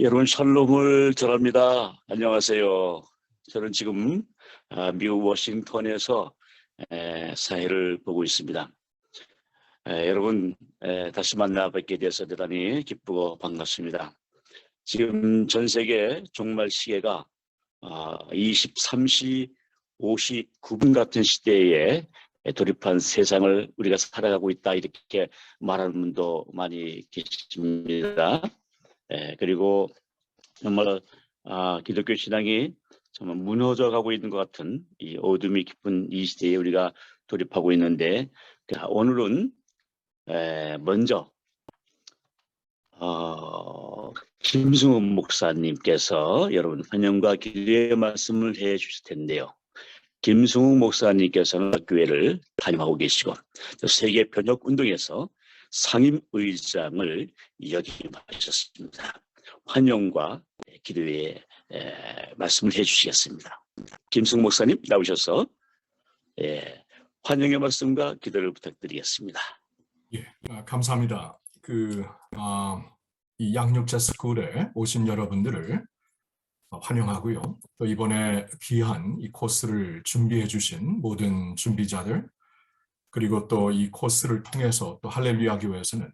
여러분 샬롬을 전합니다. 안녕하세요. 저는 지금 미국 워싱턴에서 사회를 보고 있습니다. 여러분 다시 만나 뵙게 돼서 대단히 기쁘고 반갑습니다. 지금 전 세계 종말 시계가 23시 59분 같은 시대에 돌입한 세상을 우리가 살아가고 있다, 이렇게 말하는 분도 많이 계십니다. 그리고 정말 기독교 신앙이 정말 무너져가고 있는 것 같은 이 어둠이 깊은 이 시대에 우리가 돌입하고 있는데, 오늘은 먼저 김승훈 목사님께서 여러분 환영과 기도의 말씀을 해 주실 텐데요. 김승훈 목사님께서는 교회를 담임하고 계시고 세계 번역 운동에서 상임의장을 역임하셨습니다. 환영과 기도의 말씀을 해주시겠습니다. 김승훈 목사님 나오셔서 환영의 말씀과 기도를 부탁드리겠습니다. 예, 감사합니다. 이 양육자 스쿨에 오신 여러분들을 환영하고요. 또 이번에 귀한 이 코스를 준비해 주신 모든 준비자들, 그리고 또 이 코스를 통해서 또 할렐루야 교회에서는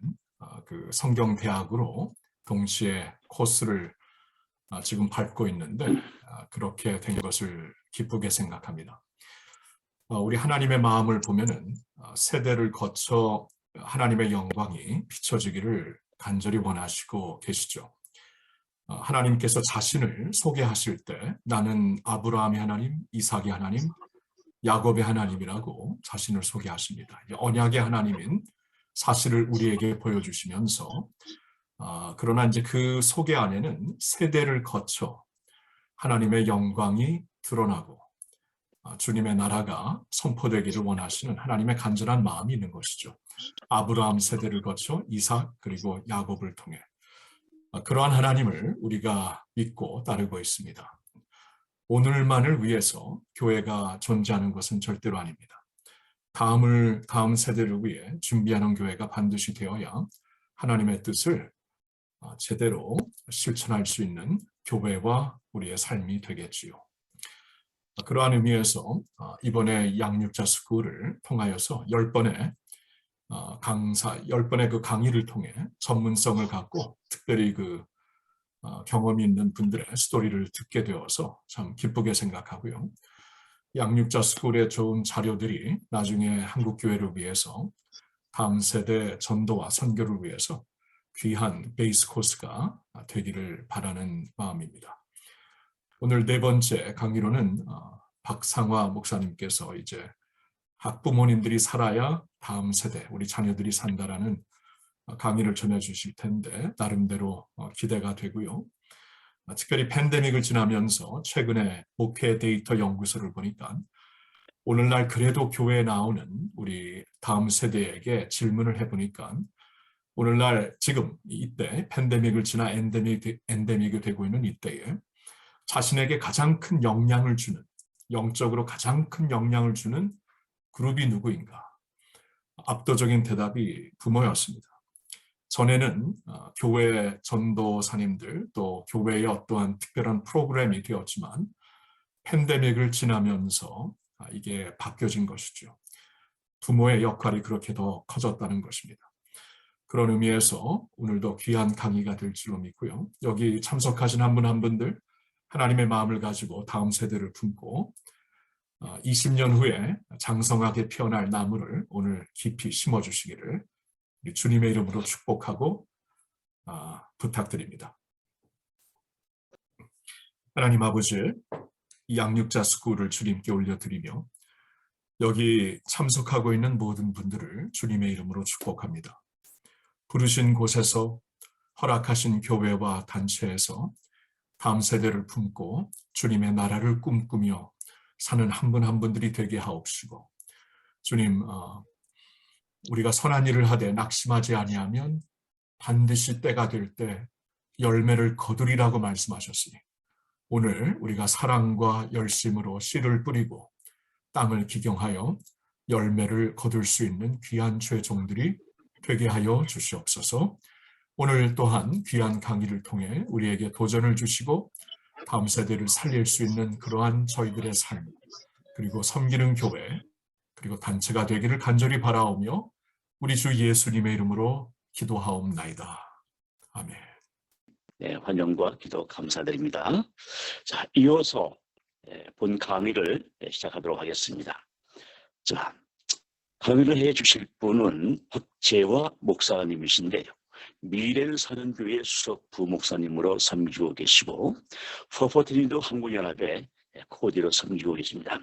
그 성경대학으로 동시에 코스를 지금 밟고 있는데 그렇게 된 것을 기쁘게 생각합니다. 우리 하나님의 마음을 보면은 세대를 거쳐 하나님의 영광이 비춰지기를 간절히 원하시고 계시죠. 하나님께서 자신을 소개하실 때 나는 아브라함의 하나님, 이삭의 하나님, 야곱의 하나님이라고 자신을 소개하십니다. 언약의 하나님인 사실을 우리에게 보여주시면서 그러나 이제 그 소개 안에는 세대를 거쳐 하나님의 영광이 드러나고 주님의 나라가 선포되기를 원하시는 하나님의 간절한 마음이 있는 것이죠. 아브라함 세대를 거쳐 이삭 그리고 야곱을 통해 그러한 하나님을 우리가 믿고 따르고 있습니다. 오늘만을 위해서 교회가 존재하는 것은 절대로 아닙니다. 다음 세대를 위해 준비하는 교회가 반드시 되어야 하나님의 뜻을 제대로 실천할 수 있는 교회와 우리의 삶이 되겠지요. 그러한 의미에서 이번에 양육자 스쿨을 통하여서 10번의 그 강의를 통해 전문성을 갖고 특별히 경험이 있는 분들의 스토리를 듣게 되어서 참 기쁘게 생각하고요. 양육자 스쿨의 좋은 자료들이 나중에 한국교회를 위해서 다음 세대 전도와 선교를 위해서 귀한 베이스 코스가 되기를 바라는 마음입니다. 오늘 네 번째 강의로는 박상화 목사님께서 이제 학부모님들이 살아야 다음 세대, 우리 자녀들이 산다라는 강의를 전해주실 텐데 나름대로 기대가 되고요. 특별히 팬데믹을 지나면서 최근에 목회 데이터 연구소를 보니까 오늘날 그래도 교회에 나오는 우리 다음 세대에게 질문을 해보니까 오늘날 지금 이때 팬데믹을 지나 엔데믹이 되고 있는 이때에 자신에게 가장 큰 영향을 주는, 영적으로 가장 큰 영향을 주는 그룹이 누구인가? 압도적인 대답이 부모였습니다. 전에는 교회 전도사님들 또 교회의 어떠한 특별한 프로그램이 되었지만 팬데믹을 지나면서 이게 바뀌어진 것이죠. 부모의 역할이 그렇게 더 커졌다는 것입니다. 그런 의미에서 오늘도 귀한 강의가 될 줄로 믿고요. 여기 참석하신 한 분 한 분들 하나님의 마음을 가지고 다음 세대를 품고 20년 후에 장성하게 피어날 나무를 오늘 깊이 심어주시기를 주님의 이름으로 축복하고 부탁드립니다. 하나님 아버지, 이 양육자 스쿨을 주님께 올려드리며 여기 참석하고 있는 모든 분들을 주님의 이름으로 축복합니다. 부르신 곳에서 허락하신 교회와 단체에서 다음 세대를 품고 주님의 나라를 꿈꾸며 사는 한 분 한 분들이 되게 하옵시고 주님, 우리가 선한 일을 하되 낙심하지 아니하면 반드시 때가 될 때 열매를 거두리라고 말씀하셨으니 오늘 우리가 사랑과 열심으로 씨를 뿌리고 땅을 기경하여 열매를 거둘 수 있는 귀한 주의 종들이 되게 하여 주시옵소서. 오늘 또한 귀한 강의를 통해 우리에게 도전을 주시고 다음 세대를 살릴 수 있는 그러한 저희들의 삶, 그리고 섬기는 교회, 그리고 단체가 되기를 간절히 바라오며 우리 주 예수님의 이름으로 기도하옵나이다. 아멘. 네, 환영과 기도 감사드립니다. 자, 이어서 본 강의를 시작하도록 하겠습니다. 자, 강의를 해 주실 분은 박재화 목사님이신데요. 미래를 사는 교회 수석 부목사님으로 섬기고 계시고 퍼포트니도 한국연합의 코디로 섬기고 계십니다.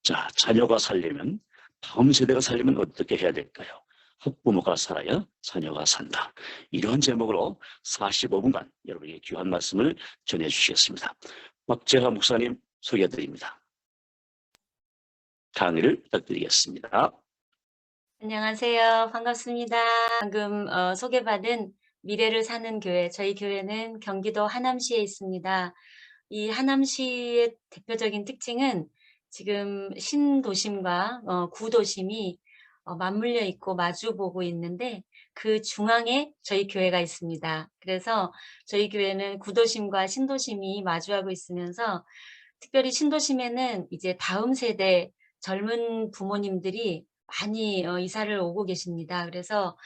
자, 자녀가 살려면, 다음 세대가 살려면 어떻게 해야 될까요? 학부모가 살아야 자녀가 산다. 이러한 제목으로 45분간 여러분에게 귀한 말씀을 전해주시겠습니다. 박재화 목사님 소개해드립니다. 강의를 부탁드리겠습니다. 안녕하세요. 반갑습니다. 방금 소개받은 미래를 사는 교회, 저희 교회는 경기도 하남시에 있습니다. 이 하남시의 대표적인 특징은 지금 신도심과 구도심이 맞물려 있고 마주보고 있는데 그 중앙에 저희 교회가 있습니다. 그래서 저희 교회는 구도심과 신도심이 마주하고 있으면서 특별히 신도심에는 이제 다음 세대 젊은 부모님들이 많이 이사를 오고 계십니다. 그래서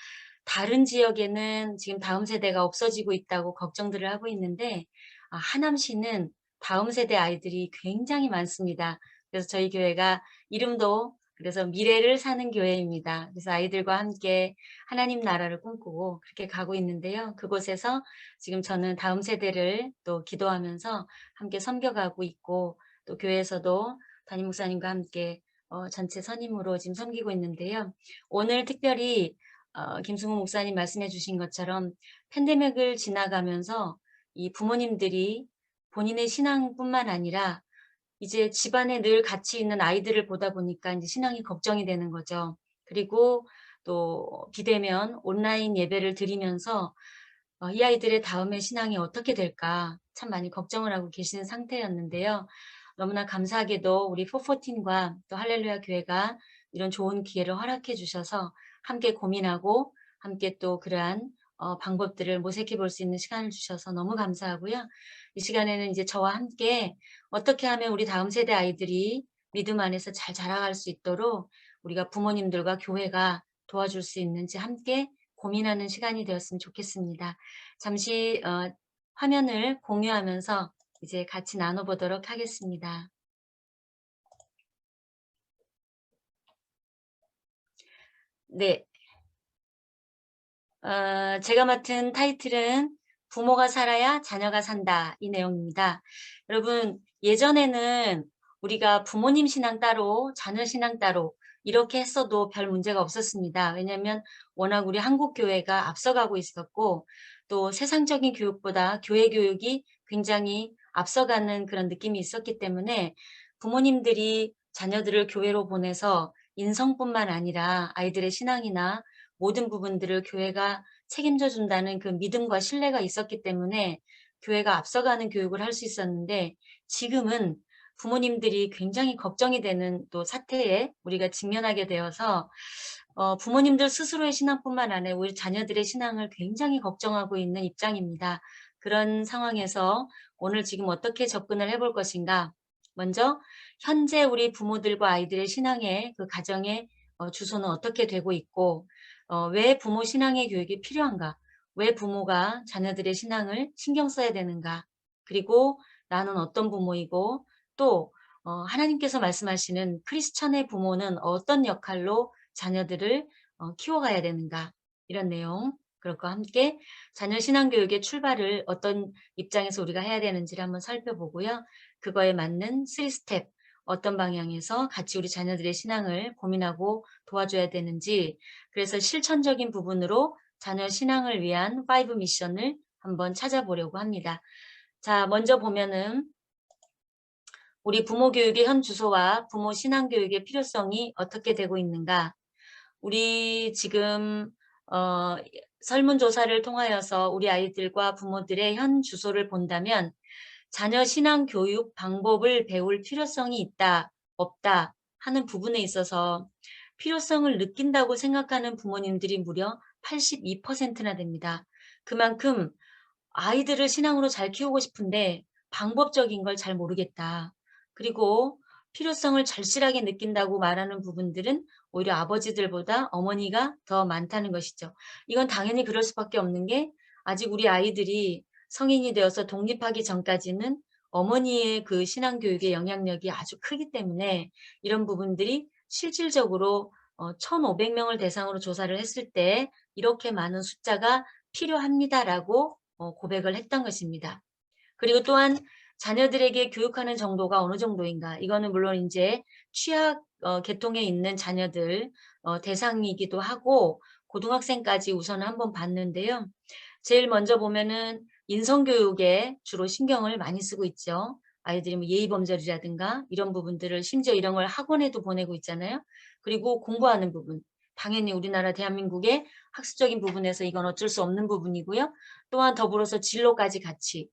다른 지역에는 지금 다음 세대가 없어지고 있다고 걱정들을 하고 있는데 하남시는 다음 세대 아이들이 굉장히 많습니다. 그래서 저희 교회가 이름도 그래서 미래를 사는 교회입니다. 그래서 아이들과 함께 하나님 나라를 꿈꾸고 그렇게 가고 있는데요. 그곳에서 지금 저는 다음 세대를 또 기도하면서 함께 섬겨가고 있고 또 교회에서도 담임 목사님과 함께 전체 선임으로 지금 섬기고 있는데요. 오늘 특별히 김승우 목사님 말씀해 주신 것처럼 팬데믹을 지나가면서 이 부모님들이 본인의 신앙뿐만 아니라 이제 집안에 늘 같이 있는 아이들을 보다 보니까 이제 신앙이 걱정이 되는 거죠. 그리고 또 비대면 온라인 예배를 드리면서 이 아이들의 다음의 신앙이 어떻게 될까 참 많이 걱정을 하고 계시는 상태였는데요. 너무나 감사하게도 우리 414과 또 할렐루야 교회가 이런 좋은 기회를 허락해 주셔서 함께 고민하고 함께 또 그러한 방법들을 모색해 볼 수 있는 시간을 주셔서 너무 감사하고요. 이 시간에는 이제 저와 함께 어떻게 하면 우리 다음 세대 아이들이 믿음 안에서 잘 자라갈 수 있도록 우리가 부모님들과 교회가 도와줄 수 있는지 함께 고민하는 시간이 되었으면 좋겠습니다. 잠시 화면을 공유하면서 이제 같이 나눠보도록 하겠습니다. 네, 제가 맡은 타이틀은 부모가 살아야 자녀가 산다 이 내용입니다. 여러분 예전에는 우리가 부모님 신앙 따로 자녀 신앙 따로 이렇게 했어도 별 문제가 없었습니다. 왜냐하면 워낙 우리 한국 교회가 앞서가고 있었고 또 세상적인 교육보다 교회 교육이 굉장히 앞서가는 그런 느낌이 있었기 때문에 부모님들이 자녀들을 교회로 보내서 인성뿐만 아니라 아이들의 신앙이나 모든 부분들을 교회가 책임져 준다는 그 믿음과 신뢰가 있었기 때문에 교회가 앞서가는 교육을 할 수 있었는데 지금은 부모님들이 굉장히 걱정이 되는 또 사태에 우리가 직면하게 되어서 부모님들 스스로의 신앙뿐만 아니라 우리 자녀들의 신앙을 굉장히 걱정하고 있는 입장입니다. 그런 상황에서 오늘 지금 어떻게 접근을 해볼 것인가? 먼저 현재 우리 부모들과 아이들의 신앙의 그 가정의 주소는 어떻게 되고 있고 왜 부모 신앙의 교육이 필요한가? 왜 부모가 자녀들의 신앙을 신경 써야 되는가? 그리고 나는 어떤 부모이고 또 하나님께서 말씀하시는 크리스천의 부모는 어떤 역할로 자녀들을 키워가야 되는가? 이런 내용 그것과 함께 자녀 신앙 교육의 출발을 어떤 입장에서 우리가 해야 되는지를 한번 살펴보고요. 그거에 맞는 3스텝 어떤 방향에서 같이 우리 자녀들의 신앙을 고민하고 도와줘야 되는지 그래서 실천적인 부분으로 자녀 신앙을 위한 5 미션을 한번 찾아보려고 합니다. 자, 먼저 보면은 우리 부모 교육의 현 주소와 부모 신앙 교육의 필요성이 어떻게 되고 있는가? 우리 지금 설문조사를 통하여서 우리 아이들과 부모들의 현 주소를 본다면 자녀 신앙 교육 방법을 배울 필요성이 있다, 없다 하는 부분에 있어서 필요성을 느낀다고 생각하는 부모님들이 무려 82%나 됩니다. 그만큼 아이들을 신앙으로 잘 키우고 싶은데 방법적인 걸 잘 모르겠다. 그리고 필요성을 절실하게 느낀다고 말하는 부분들은 오히려 아버지들보다 어머니가 더 많다는 것이죠. 이건 당연히 그럴 수밖에 없는 게 아직 우리 아이들이 성인이 되어서 독립하기 전까지는 어머니의 그 신앙 교육의 영향력이 아주 크기 때문에 이런 부분들이 실질적으로 1,500명을 대상으로 조사를 했을 때 이렇게 많은 숫자가 필요합니다라고 고백을 했던 것입니다. 그리고 또한 자녀들에게 교육하는 정도가 어느 정도인가? 이거는 물론 이제 취약 계통에 있는 자녀들 대상이기도 하고 고등학생까지 우선 한번 봤는데요. 제일 먼저 보면은 인성교육에 주로 신경을 많이 쓰고 있죠. 아이들이 뭐 예의범절이라든가 이런 부분들을 심지어 이런 걸 학원에도 보내고 있잖아요. 그리고 공부하는 부분. 당연히 우리나라 대한민국의 학습적인 부분에서 이건 어쩔 수 없는 부분이고요. 또한 더불어서 진로까지 같이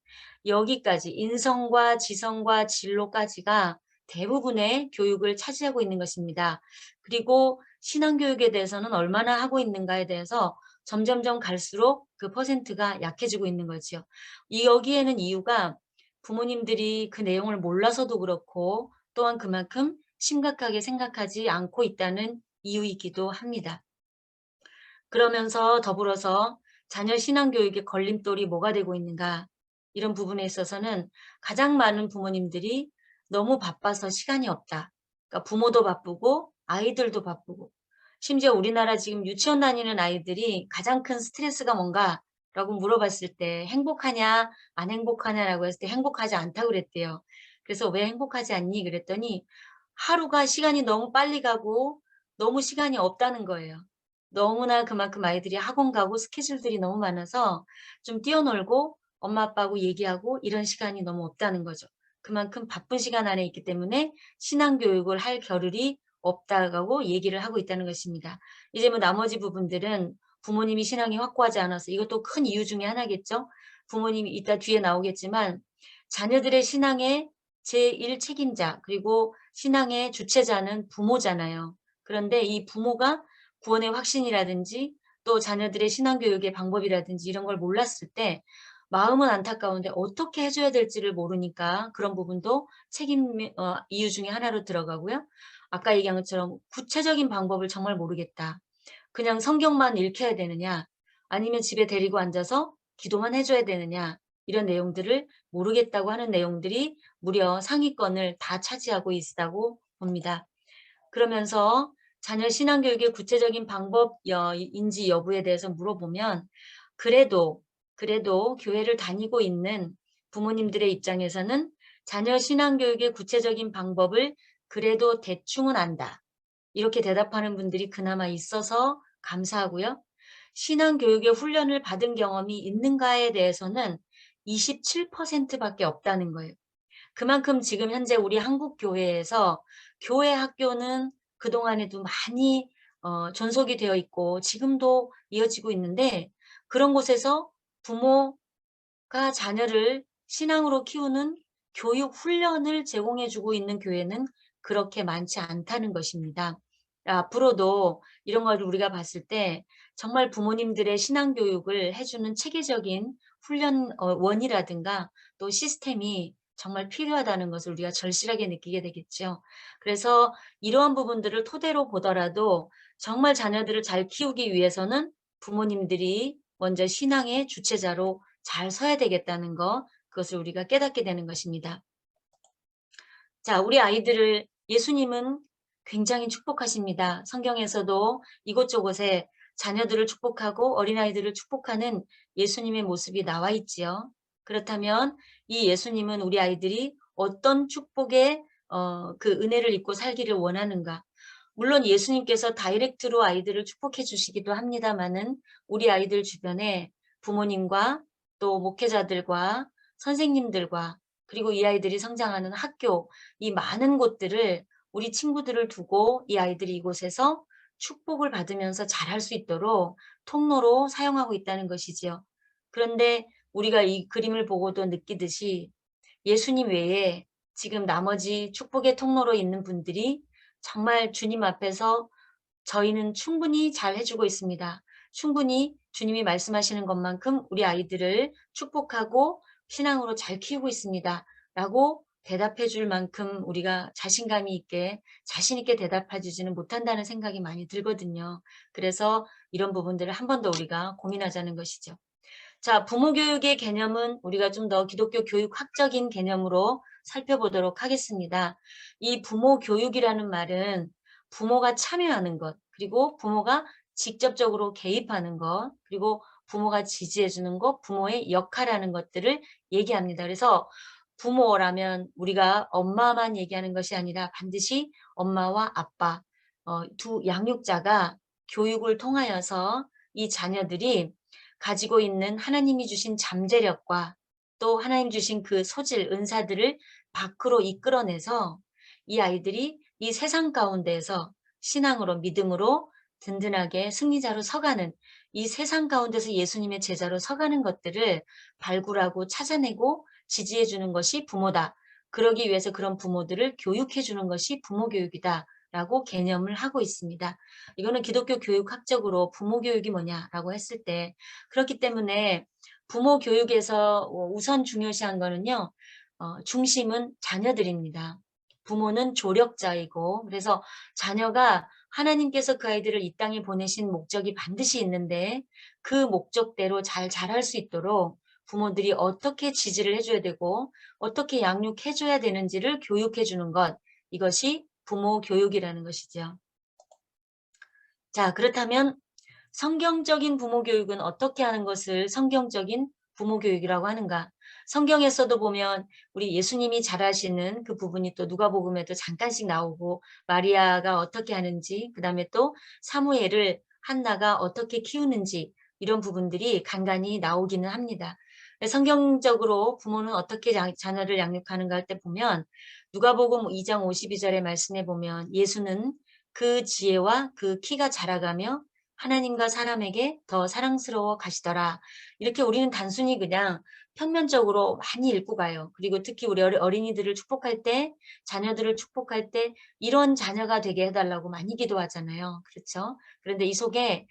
여기까지 인성과 지성과 진로까지가 대부분의 교육을 차지하고 있는 것입니다. 그리고 신앙교육에 대해서는 얼마나 하고 있는가에 대해서 점점점 갈수록 그 퍼센트가 약해지고 있는 거죠. 여기에는 이유가 부모님들이 그 내용을 몰라서도 그렇고 또한 그만큼 심각하게 생각하지 않고 있다는 이유이기도 합니다. 그러면서 더불어서 자녀 신앙교육의 걸림돌이 뭐가 되고 있는가 이런 부분에 있어서는 가장 많은 부모님들이 너무 바빠서 시간이 없다. 그러니까 부모도 바쁘고 아이들도 바쁘고 심지어 우리나라 지금 유치원 다니는 아이들이 가장 큰 스트레스가 뭔가라고 물어봤을 때 행복하냐 안 행복하냐라고 했을 때 행복하지 않다고 그랬대요. 그래서 왜 행복하지 않니? 그랬더니 하루가 시간이 너무 빨리 가고 너무 시간이 없다는 거예요. 너무나 그만큼 아이들이 학원 가고 스케줄들이 너무 많아서 좀 뛰어놀고 엄마 아빠하고 얘기하고 이런 시간이 너무 없다는 거죠. 그만큼 바쁜 시간 안에 있기 때문에 신앙교육을 할 겨를이 없다고 얘기를 하고 있다는 것입니다. 이제 뭐 나머지 부분들은 부모님이 신앙이 확고하지 않아서 이것도 큰 이유 중에 하나겠죠. 부모님이 이따 뒤에 나오겠지만 자녀들의 신앙의 제1 책임자 그리고 신앙의 주체자는 부모잖아요. 그런데 이 부모가 구원의 확신이라든지 또 자녀들의 신앙교육의 방법이라든지 이런 걸 몰랐을 때 마음은 안타까운데 어떻게 해줘야 될지를 모르니까 그런 부분도 책임 이유 중에 하나로 들어가고요. 아까 얘기한 것처럼 구체적인 방법을 정말 모르겠다. 그냥 성경만 읽혀야 되느냐 아니면 집에 데리고 앉아서 기도만 해줘야 되느냐 이런 내용들을 모르겠다고 하는 내용들이 무려 상위권을 다 차지하고 있다고 봅니다. 그러면서 자녀 신앙교육의 구체적인 방법인지 여부에 대해서 물어보면 그래도 교회를 다니고 있는 부모님들의 입장에서는 자녀 신앙교육의 구체적인 방법을 그래도 대충은 안다. 이렇게 대답하는 분들이 그나마 있어서 감사하고요. 신앙교육의 훈련을 받은 경험이 있는가에 대해서는 27%밖에 없다는 거예요. 그만큼 지금 현재 우리 한국 교회에서 교회 학교는 그동안에도 많이 존속이 되어 있고 지금도 이어지고 있는데 그런 곳에서 부모가 자녀를 신앙으로 키우는 교육 훈련을 제공해 주고 있는 교회는 그렇게 많지 않다는 것입니다. 앞으로도 이런 걸 우리가 봤을 때 정말 부모님들의 신앙 교육을 해주는 체계적인 훈련원이라든가 또 시스템이 정말 필요하다는 것을 우리가 절실하게 느끼게 되겠죠. 그래서 이러한 부분들을 토대로 보더라도 정말 자녀들을 잘 키우기 위해서는 부모님들이 먼저 신앙의 주체자로 잘 서야 되겠다는 것, 그것을 우리가 깨닫게 되는 것입니다. 자, 우리 아이들을 예수님은 굉장히 축복하십니다. 성경에서도 이곳저곳에 자녀들을 축복하고 어린아이들을 축복하는 예수님의 모습이 나와 있지요. 그렇다면 이 예수님은 우리 아이들이 어떤 축복의 그 은혜를 입고 살기를 원하는가? 물론 예수님께서 다이렉트로 아이들을 축복해 주시기도 합니다마는 우리 아이들 주변에 부모님과 또 목회자들과 선생님들과 그리고 이 아이들이 성장하는 학교, 이 많은 곳들을 우리 친구들을 두고 이 아이들이 이곳에서 축복을 받으면서 잘할 수 있도록 통로로 사용하고 있다는 것이지요. 그런데 우리가 이 그림을 보고도 느끼듯이 예수님 외에 지금 나머지 축복의 통로로 있는 분들이 정말 주님 앞에서 저희는 충분히 잘 해주고 있습니다. 충분히 주님이 말씀하시는 것만큼 우리 아이들을 축복하고 신앙으로 잘 키우고 있습니다. 라고 대답해 줄 만큼 우리가 자신감이 있게 자신 있게 대답해 주지는 못한다는 생각이 많이 들거든요. 그래서 이런 부분들을 한 번 더 우리가 고민하자는 것이죠. 자, 부모 교육의 개념은 우리가 좀 더 기독교 교육학적인 개념으로 살펴보도록 하겠습니다. 이 부모 교육이라는 말은 부모가 참여하는 것, 그리고 부모가 직접적으로 개입하는 것, 그리고 부모가 지지해 주는 것, 부모의 역할하는 것들을 얘기합니다. 그래서 부모라면 우리가 엄마만 얘기하는 것이 아니라 반드시 엄마와 아빠, 두 양육자가 교육을 통하여서 이 자녀들이 가지고 있는 하나님이 주신 잠재력과 또 하나님 주신 그 소질, 은사들을 밖으로 이끌어내서 이 아이들이 이 세상 가운데에서 신앙으로, 믿음으로 든든하게 승리자로 서가는, 이 세상 가운데서 예수님의 제자로 서가는 것들을 발굴하고 찾아내고 지지해 주는 것이 부모다. 그러기 위해서 그런 부모들을 교육해 주는 것이 부모 교육이다. 라고 개념을 하고 있습니다. 이거는 기독교 교육학적으로 부모 교육이 뭐냐라고 했을 때, 그렇기 때문에 부모 교육에서 우선 중요시한 거는요, 중심은 자녀들입니다. 부모는 조력자이고, 그래서 자녀가 하나님께서 그 아이들을 이 땅에 보내신 목적이 반드시 있는데 그 목적대로 잘 자랄 수 있도록 부모들이 어떻게 지지를 해줘야 되고 어떻게 양육해줘야 되는지를 교육해주는 것, 이것이 부모 교육이라는 것이죠. 자, 그렇다면 성경적인 부모 교육은 어떻게 하는 것을 성경적인 부모 교육이라고 하는가? 성경에서도 보면 우리 예수님이 잘하시는 그 부분이 또 누가복음에도 잠깐씩 나오고, 마리아가 어떻게 하는지, 그 다음에 또 사무엘을 한나가 어떻게 키우는지, 이런 부분들이 간간히 나오기는 합니다. 성경적으로 부모는 어떻게 자녀를 양육하는가 할 때 보면 누가복음 2장 52절의 말씀에 보면 예수는 그 지혜와 그 키가 자라가며 하나님과 사람에게 더 사랑스러워 가시더라. 이렇게 우리는 단순히 그냥 평면적으로 많이 읽고 가요. 그리고 특히 우리 어린이들을 축복할 때, 자녀들을 축복할 때 이런 자녀가 되게 해달라고 많이 기도하잖아요. 그렇죠? 그런데 이 속에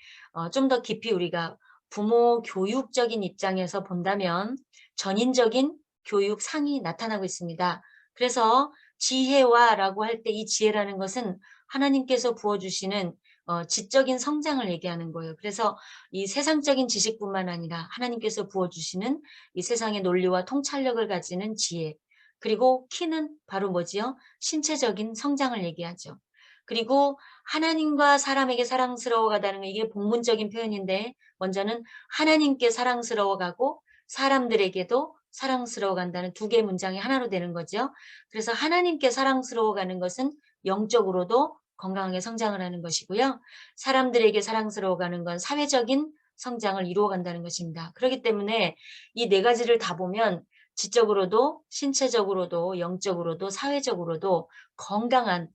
좀 더 깊이 우리가 부모 교육적인 입장에서 본다면 전인적인 교육상이 나타나고 있습니다. 그래서 지혜와라고 할 때 이 지혜라는 것은 하나님께서 부어주시는 지적인 성장을 얘기하는 거예요. 그래서 이 세상적인 지식뿐만 아니라 하나님께서 부어주시는 이 세상의 논리와 통찰력을 가지는 지혜, 그리고 키는 바로 뭐지요? 신체적인 성장을 얘기하죠. 그리고 하나님과 사람에게 사랑스러워가다는 게 이게 본문적인 표현인데, 먼저는 하나님께 사랑스러워가고 사람들에게도 사랑스러워간다는 두 개의 문장이 하나로 되는 거죠. 그래서 하나님께 사랑스러워가는 것은 영적으로도 건강하게 성장을 하는 것이고요. 사람들에게 사랑스러워가는 건 사회적인 성장을 이루어간다는 것입니다. 그렇기 때문에 이 네 가지를 다 보면 지적으로도 신체적으로도 영적으로도 사회적으로도 건강한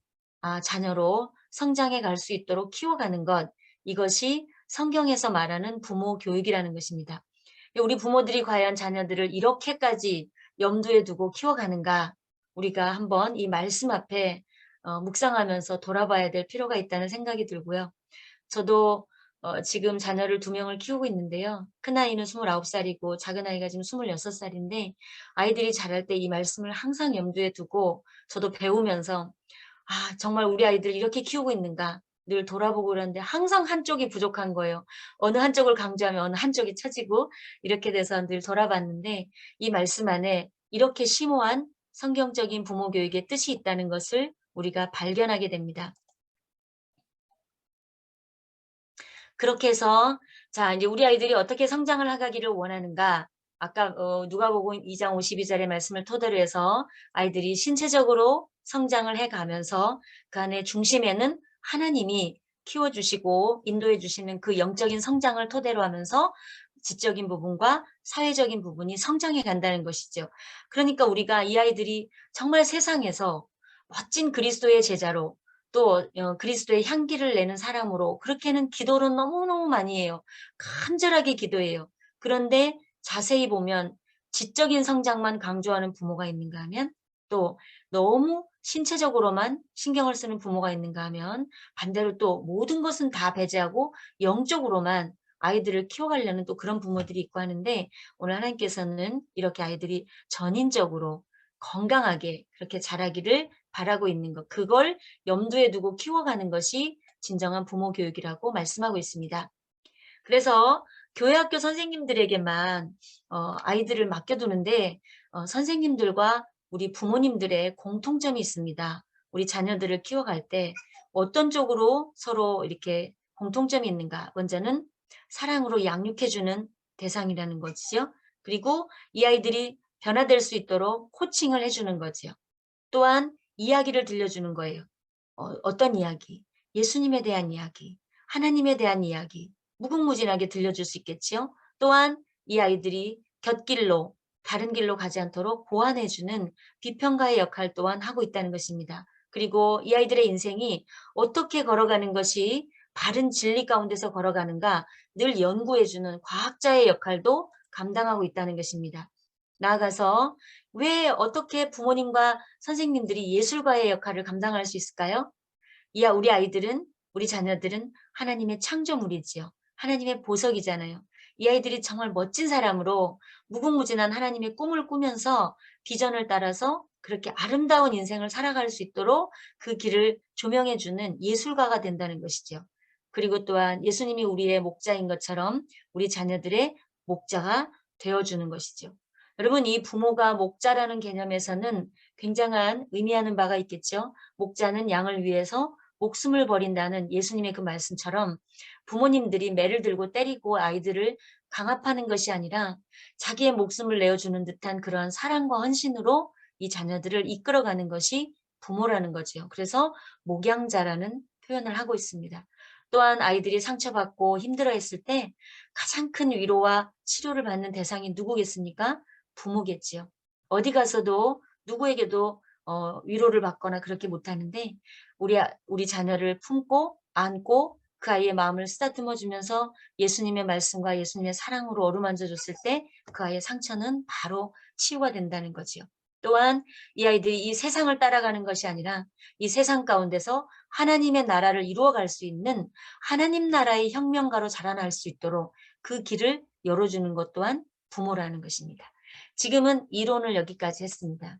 자녀로 성장해 갈 수 있도록 키워가는 것, 이것이 성경에서 말하는 부모 교육이라는 것입니다. 우리 부모들이 과연 자녀들을 이렇게까지 염두에 두고 키워가는가, 우리가 한번 이 말씀 앞에 묵상하면서 돌아봐야 될 필요가 있다는 생각이 들고요. 저도 지금 자녀를 2명을 키우고 있는데요. 큰아이는 29살이고 작은아이가 지금 26살인데 아이들이 자랄 때 이 말씀을 항상 염두에 두고 저도 배우면서 정말 우리 아이들 이렇게 키우고 있는가 늘 돌아보고 그러는데 항상 한쪽이 부족한 거예요. 어느 한쪽을 강조하면 어느 한쪽이 처지고 이렇게 돼서 늘 돌아봤는데 이 말씀 안에 이렇게 심오한 성경적인 부모 교육의 뜻이 있다는 것을 우리가 발견하게 됩니다. 그렇게 해서 자, 이제 우리 아이들이 어떻게 성장을 하기를 원하는가? 아까 누가복음 2장 52절의 말씀을 토대로 해서 아이들이 신체적으로 성장을 해가면서 그 안에 중심에는 하나님이 키워주시고 인도해 주시는 그 영적인 성장을 토대로 하면서 지적인 부분과 사회적인 부분이 성장해 간다는 것이죠. 그러니까 우리가 이 아이들이 정말 세상에서 멋진 그리스도의 제자로 또 그리스도의 향기를 내는 사람으로 그렇게는 기도를 너무너무 많이 해요. 간절하게 기도해요. 그런데 자세히 보면 지적인 성장만 강조하는 부모가 있는가 하면, 또 너무 신체적으로만 신경을 쓰는 부모가 있는가 하면 반대로 또 모든 것은 다 배제하고 영적으로만 아이들을 키워가려는 또 그런 부모들이 있고 하는데, 오늘 하나님께서는 이렇게 아이들이 전인적으로 건강하게 그렇게 자라기를 바라고 있는 것, 그걸 염두에 두고 키워가는 것이 진정한 부모 교육이라고 말씀하고 있습니다. 그래서 교회 학교 선생님들에게만 아이들을 맡겨두는데, 선생님들과 우리 부모님들의 공통점이 있습니다. 우리 자녀들을 키워갈 때 어떤 쪽으로 서로 이렇게 공통점이 있는가? 먼저는 사랑으로 양육해주는 대상이라는 것이죠. 그리고 이 아이들이 변화될 수 있도록 코칭을 해주는 거죠. 또한 이야기를 들려주는 거예요. 어떤 이야기? 예수님에 대한 이야기, 하나님에 대한 이야기, 무궁무진하게 들려줄 수 있겠지요. 또한 이 아이들이 곁길로, 다른 길로 가지 않도록 보완해주는 비평가의 역할 또한 하고 있다는 것입니다. 그리고 이 아이들의 인생이 어떻게 걸어가는 것이 바른 진리 가운데서 걸어가는가 늘 연구해주는 과학자의 역할도 감당하고 있다는 것입니다. 나아가서 왜 어떻게 부모님과 선생님들이 예술가의 역할을 감당할 수 있을까요? 우리 아이들은, 우리 자녀들은 하나님의 창조물이지요. 하나님의 보석이잖아요. 이 아이들이 정말 멋진 사람으로 무궁무진한 하나님의 꿈을 꾸면서 비전을 따라서 그렇게 아름다운 인생을 살아갈 수 있도록 그 길을 조명해주는 예술가가 된다는 것이죠. 그리고 또한 예수님이 우리의 목자인 것처럼 우리 자녀들의 목자가 되어주는 것이죠. 여러분, 이 부모가 목자라는 개념에서는 굉장한 의미하는 바가 있겠죠. 목자는 양을 위해서 목숨을 버린다는 예수님의 그 말씀처럼 부모님들이 매를 들고 때리고 아이들을 강압하는 것이 아니라 자기의 목숨을 내어주는 듯한 그런 사랑과 헌신으로 이 자녀들을 이끌어가는 것이 부모라는 거죠. 그래서 목양자라는 표현을 하고 있습니다. 또한 아이들이 상처받고 힘들어했을 때 가장 큰 위로와 치료를 받는 대상이 누구겠습니까? 부모겠지요. 어디 가서도 누구에게도 위로를 받거나 그렇게 못하는데 우리 자녀를 품고 안고 그 아이의 마음을 쓰다듬어 주면서 예수님의 말씀과 예수님의 사랑으로 어루만져 줬을 때 그 아이의 상처는 바로 치유가 된다는 거지요. 또한 이 아이들이 이 세상을 따라가는 것이 아니라 이 세상 가운데서 하나님의 나라를 이루어갈 수 있는 하나님 나라의 혁명가로 자라날 수 있도록 그 길을 열어주는 것 또한 부모라는 것입니다. 지금은 이론을 여기까지 했습니다.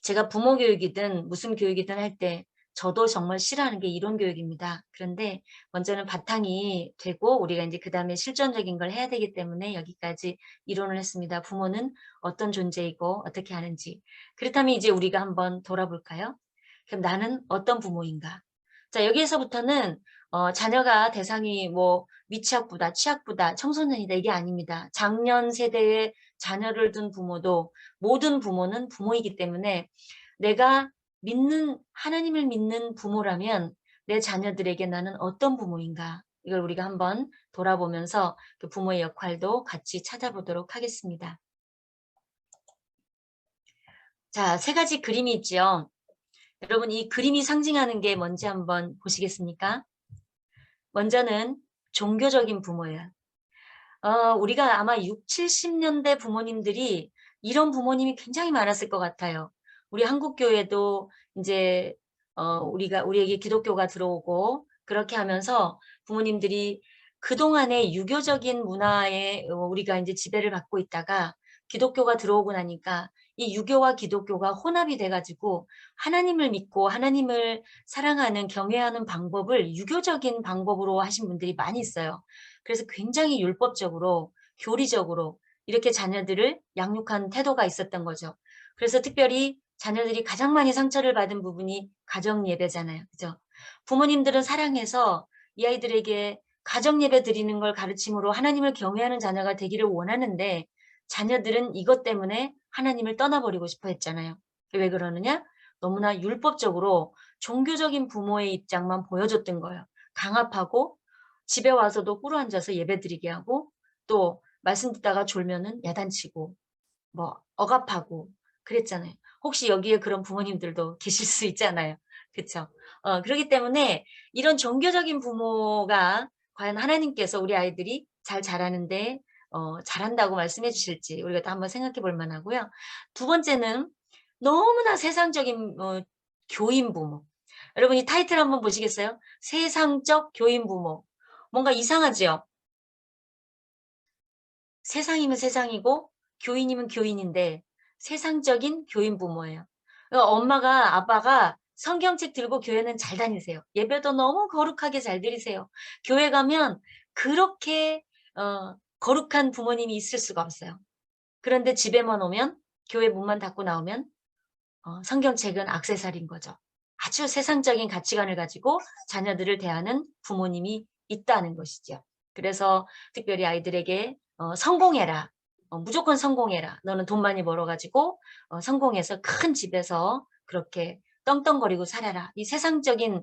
제가 부모 교육이든 무슨 교육이든 할 때 저도 정말 싫어하는 게 이론 교육입니다. 그런데 먼저는 바탕이 되고 우리가 이제 그 다음에 실전적인 걸 해야 되기 때문에 여기까지 이론을 했습니다. 부모는 어떤 존재이고 어떻게 하는지. 그렇다면 이제 우리가 한번 돌아볼까요? 그럼 나는 어떤 부모인가? 자, 여기에서부터는 자녀가 대상이 뭐 미취학부다, 취학부다, 청소년이다 이게 아닙니다. 장년 세대의 자녀를 둔 부모도 모든 부모는 부모이기 때문에 내가 하나님을 믿는 부모라면 내 자녀들에게 나는 어떤 부모인가? 이걸 우리가 한번 돌아보면서 그 부모의 역할도 같이 찾아보도록 하겠습니다. 자, 3가지 그림이 있죠. 여러분, 이 그림이 상징하는 게 뭔지 한번 보시겠습니까? 먼저는 종교적인 부모예요. 우리가 아마 60, 70년대 부모님들이 이런 부모님이 굉장히 많았을 것 같아요. 우리 한국 교회도 이제 우리에게 기독교가 들어오고 그렇게 하면서 부모님들이 그동안의 유교적인 문화에 우리가 이제 지배를 받고 있다가 기독교가 들어오고 나니까 이 유교와 기독교가 혼합이 돼가지고 하나님을 믿고 하나님을 사랑하는 경외하는 방법을 유교적인 방법으로 하신 분들이 많이 있어요. 그래서 굉장히 율법적으로 교리적으로 이렇게 자녀들을 양육한 태도가 있었던 거죠. 그래서 특별히 자녀들이 가장 많이 상처를 받은 부분이 가정 예배잖아요. 그죠? 부모님들은 사랑해서 이 아이들에게 가정 예배 드리는 걸 가르침으로 하나님을 경외하는 자녀가 되기를 원하는데 자녀들은 이것 때문에 하나님을 떠나버리고 싶어 했잖아요. 왜 그러느냐? 너무나 율법적으로 종교적인 부모의 입장만 보여줬던 거예요. 강압하고 집에 와서도 꿇어 앉아서 예배 드리게 하고 또 말씀 듣다가 졸면은 야단치고 뭐 억압하고 그랬잖아요. 혹시 여기에 그런 부모님들도 계실 수 있잖아요. 그렇죠? 그렇기 때문에 이런 종교적인 부모가 과연 하나님께서 우리 아이들이 잘 자라는데 잘한다고 말씀해 주실지 우리가 또 한번 생각해 볼 만하고요. 두 번째는 너무나 세상적인 교인 부모. 여러분 이 타이틀 한번 보시겠어요? 세상적 교인 부모. 뭔가 이상하지요? 세상이면 세상이고 교인이면 교인인데 세상적인 교인 부모예요. 그러니까 엄마가 아빠가 성경책 들고 교회는 잘 다니세요. 예배도 너무 거룩하게 잘 드리세요. 교회 가면 그렇게 거룩한 부모님이 있을 수가 없어요. 그런데 집에만 오면 교회 문만 닫고 나오면 성경책은 액세서리인 거죠. 아주 세상적인 가치관을 가지고 자녀들을 대하는 부모님이 있다는 것이죠. 그래서 특별히 아이들에게 성공해라. 무조건 성공해라. 너는 돈 많이 벌어가지고 성공해서 큰 집에서 그렇게 떵떵거리고 살아라. 이 세상적인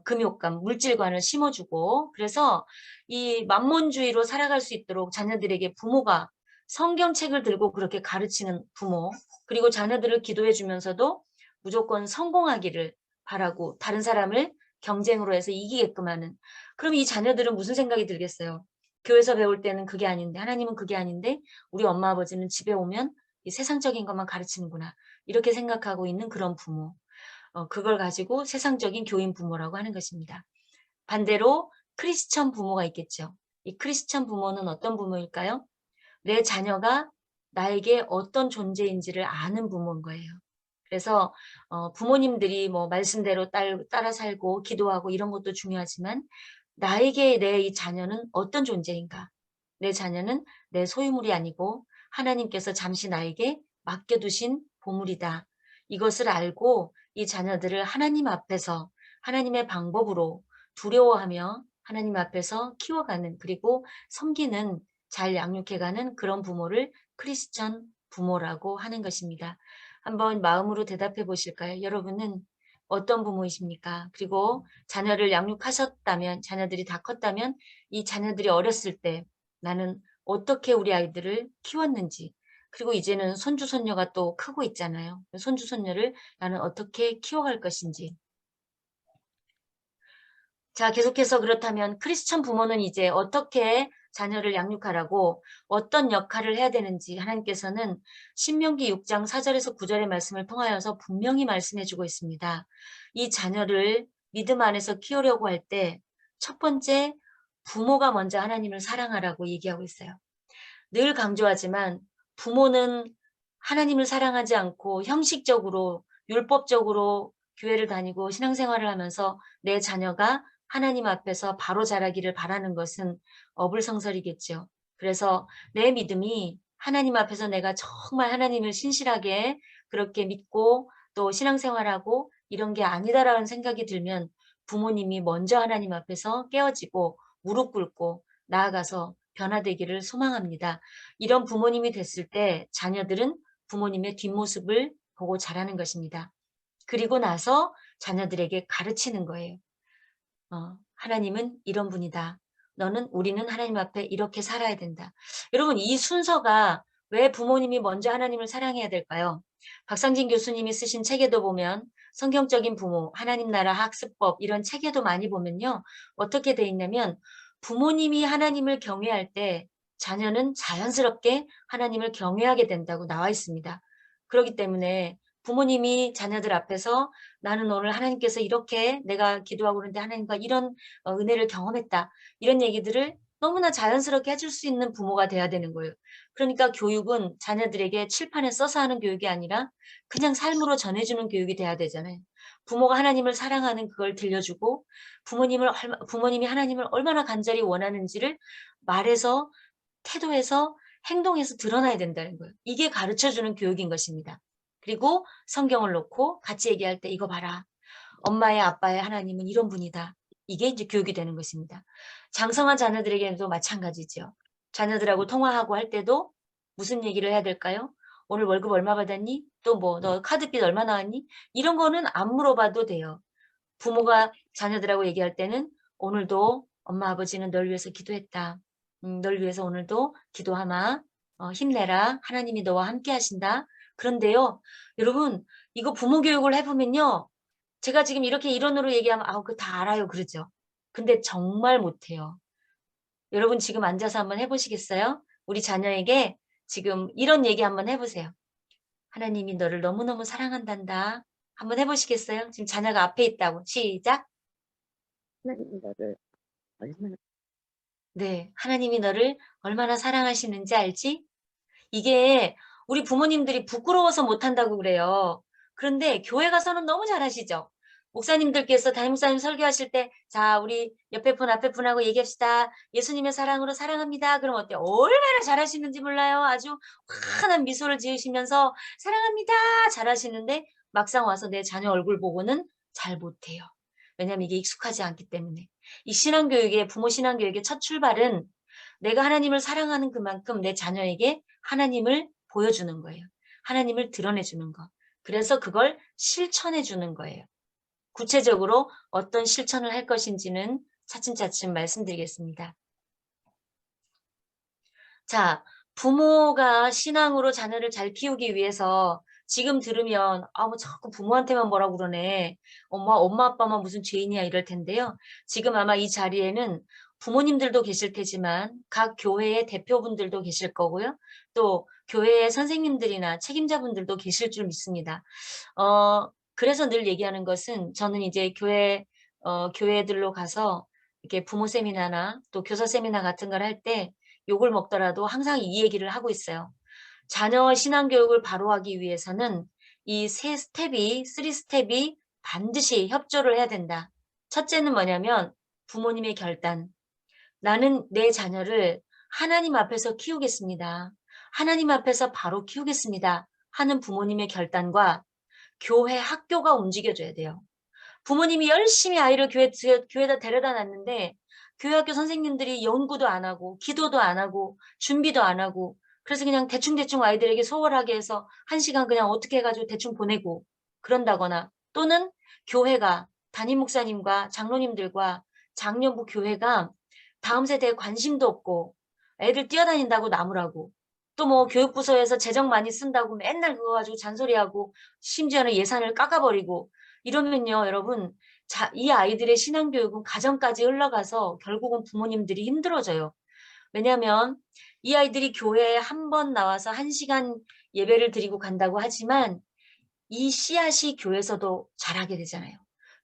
금욕감, 물질관을 심어주고 그래서 이 만몬주의로 살아갈 수 있도록 자녀들에게 부모가 성경책을 들고 그렇게 가르치는 부모 그리고 자녀들을 기도해 주면서도 무조건 성공하기를 바라고 다른 사람을 경쟁으로 해서 이기게끔 하는 그럼 이 자녀들은 무슨 생각이 들겠어요? 교회에서 배울 때는 그게 아닌데 하나님은 그게 아닌데 우리 엄마 아버지는 집에 오면 이 세상적인 것만 가르치는구나 이렇게 생각하고 있는 그런 부모 그걸 가지고 세상적인 교인 부모라고 하는 것입니다. 반대로 크리스천 부모가 있겠죠. 이 크리스천 부모는 어떤 부모일까요? 내 자녀가 나에게 어떤 존재인지를 아는 부모인 거예요. 그래서 부모님들이 뭐 말씀대로 따라 살고 기도하고 이런 것도 중요하지만 나에게 내 이 자녀는 어떤 존재인가? 내 자녀는 내 소유물이 아니고 하나님께서 잠시 나에게 맡겨두신 보물이다. 이것을 알고 이 자녀들을 하나님 앞에서 하나님의 방법으로 두려워하며 하나님 앞에서 키워가는 그리고 섬기는 잘 양육해가는 그런 부모를 크리스천 부모라고 하는 것입니다. 한번 마음으로 대답해 보실까요? 여러분은 어떤 부모이십니까? 그리고 자녀를 양육하셨다면, 자녀들이 다 컸다면 이 자녀들이 어렸을 때 나는 어떻게 우리 아이들을 키웠는지 그리고 이제는 손주, 손녀가 또 크고 있잖아요. 손주, 손녀를 나는 어떻게 키워갈 것인지 자, 계속해서 그렇다면 크리스천 부모는 이제 어떻게 자녀를 양육하라고 어떤 역할을 해야 되는지 하나님께서는 신명기 6장 4절에서 9절의 말씀을 통하여서 분명히 말씀해 주고 있습니다. 이 자녀를 믿음 안에서 키우려고 할 때 첫 번째 부모가 먼저 하나님을 사랑하라고 얘기하고 있어요. 늘 강조하지만 부모는 하나님을 사랑하지 않고 형식적으로 율법적으로 교회를 다니고 신앙생활을 하면서 내 자녀가 하나님 앞에서 바로 자라기를 바라는 것은 어불성설이겠죠. 그래서 내 믿음이 하나님 앞에서 내가 정말 하나님을 신실하게 그렇게 믿고 또 신앙생활하고 이런 게 아니다라는 생각이 들면 부모님이 먼저 하나님 앞에서 깨어지고 무릎 꿇고 나아가서 변화되기를 소망합니다. 이런 부모님이 됐을 때 자녀들은 부모님의 뒷모습을 보고 자라는 것입니다. 그리고 나서 자녀들에게 가르치는 거예요. 하나님은 이런 분이다. 우리는 하나님 앞에 이렇게 살아야 된다. 여러분, 이 순서가 왜 부모님이 먼저 하나님을 사랑해야 될까요? 박상진 교수님이 쓰신 책에도 보면 성경적인 부모, 하나님 나라 학습법 이런 책에도 많이 보면요. 어떻게 돼 있냐면 부모님이 하나님을 경외할 때 자녀는 자연스럽게 하나님을 경외하게 된다고 나와 있습니다. 그렇기 때문에 부모님이 자녀들 앞에서 나는 오늘 하나님께서 이렇게 내가 기도하고 그러는데 하나님과 이런 은혜를 경험했다. 이런 얘기들을 너무나 자연스럽게 해줄 수 있는 부모가 돼야 되는 거예요. 그러니까 교육은 자녀들에게 칠판에 써서 하는 교육이 아니라 그냥 삶으로 전해주는 교육이 돼야 되잖아요. 부모가 하나님을 사랑하는 그걸 들려주고 부모님이 하나님을 얼마나 간절히 원하는지를 말해서 태도에서 행동에서 드러나야 된다는 거예요. 이게 가르쳐주는 교육인 것입니다. 그리고 성경을 놓고 같이 얘기할 때 이거 봐라. 엄마의 아빠의 하나님은 이런 분이다. 이게 이제 교육이 되는 것입니다. 장성한 자녀들에게도 마찬가지죠. 자녀들하고 통화하고 할 때도 무슨 얘기를 해야 될까요? 오늘 월급 얼마 받았니? 또 뭐 너 카드빚 얼마 나왔니? 이런 거는 안 물어봐도 돼요. 부모가 자녀들하고 얘기할 때는 오늘도 엄마 아버지는 널 위해서 기도했다. 널 위해서 오늘도 기도하마. 힘내라. 하나님이 너와 함께 하신다. 그런데요. 여러분 이거 부모 교육을 해보면요. 제가 지금 이렇게 이론으로 얘기하면 그거 다 알아요. 그러죠. 근데 정말 못해요. 여러분 지금 앉아서 한번 해보시겠어요? 우리 자녀에게 지금 이런 얘기 한번 해보세요. 하나님이 너를 너무너무 사랑한단다. 한번 해보시겠어요? 지금 자녀가 앞에 있다고. 시작. 하나님 너를 얼마나 네, 하나님이 너를 얼마나 사랑하시는지 알지? 이게 우리 부모님들이 부끄러워서 못한다고 그래요. 그런데 교회 가서는 너무 잘하시죠? 목사님들께서 담임 목사님 설교하실 때, 자, 우리 옆에 분, 앞에 분하고 얘기합시다. 예수님의 사랑으로 사랑합니다. 그럼 어때요? 얼마나 잘하시는지 몰라요. 아주 환한 미소를 지으시면서 사랑합니다. 잘하시는데 막상 와서 내 자녀 얼굴 보고는 잘 못해요. 왜냐하면 이게 익숙하지 않기 때문에. 이 신앙교육의, 부모 신앙교육의 첫 출발은 내가 하나님을 사랑하는 그만큼 내 자녀에게 하나님을 보여주는 거예요. 하나님을 드러내주는 거. 그래서 그걸 실천해 주는 거예요. 구체적으로 어떤 실천을 할 것인지는 차츰차츰 말씀드리겠습니다. 자, 부모가 신앙으로 자녀를 잘 키우기 위해서 지금 들으면 뭐 자꾸 부모한테만 뭐라고 그러네. 엄마 아빠만 무슨 죄인이야 이럴 텐데요. 지금 아마 이 자리에는 부모님들도 계실 테지만 각 교회의 대표분들도 계실 거고요. 또 교회의 선생님들이나 책임자분들도 계실 줄 믿습니다. 그래서 늘 얘기하는 것은 저는 이제 교회들로 가서 이렇게 부모 세미나나 또 교사 세미나 같은 걸 할 때 욕을 먹더라도 항상 이 얘기를 하고 있어요. 자녀 신앙교육을 바로 하기 위해서는 이 쓰리 스텝이 반드시 협조를 해야 된다. 첫째는 뭐냐면 부모님의 결단. 나는 내 자녀를 하나님 앞에서 키우겠습니다. 하나님 앞에서 바로 키우겠습니다. 하는 부모님의 결단과 교회 학교가 움직여줘야 돼요. 부모님이 열심히 아이를 교회에다 데려다 놨는데 교회 학교 선생님들이 연구도 안 하고 기도도 안 하고 준비도 안 하고 그래서 그냥 대충대충 아이들에게 소홀하게 해서 1시간 그냥 어떻게 해가지고 대충 보내고 그런다거나 또는 교회가 담임 목사님과 장로님들과 장년부 교회가 다음 세대에 관심도 없고 애들 뛰어다닌다고 나무라고 또 뭐 교육부서에서 재정 많이 쓴다고 맨날 그거 가지고 잔소리하고 심지어는 예산을 깎아버리고 이러면요, 여러분, 이 아이들의 신앙교육은 가정까지 흘러가서 결국은 부모님들이 힘들어져요. 왜냐하면 이 아이들이 교회에 한 번 나와서 1시간 예배를 드리고 간다고 하지만 이 씨앗이 교회에서도 자라게 되잖아요.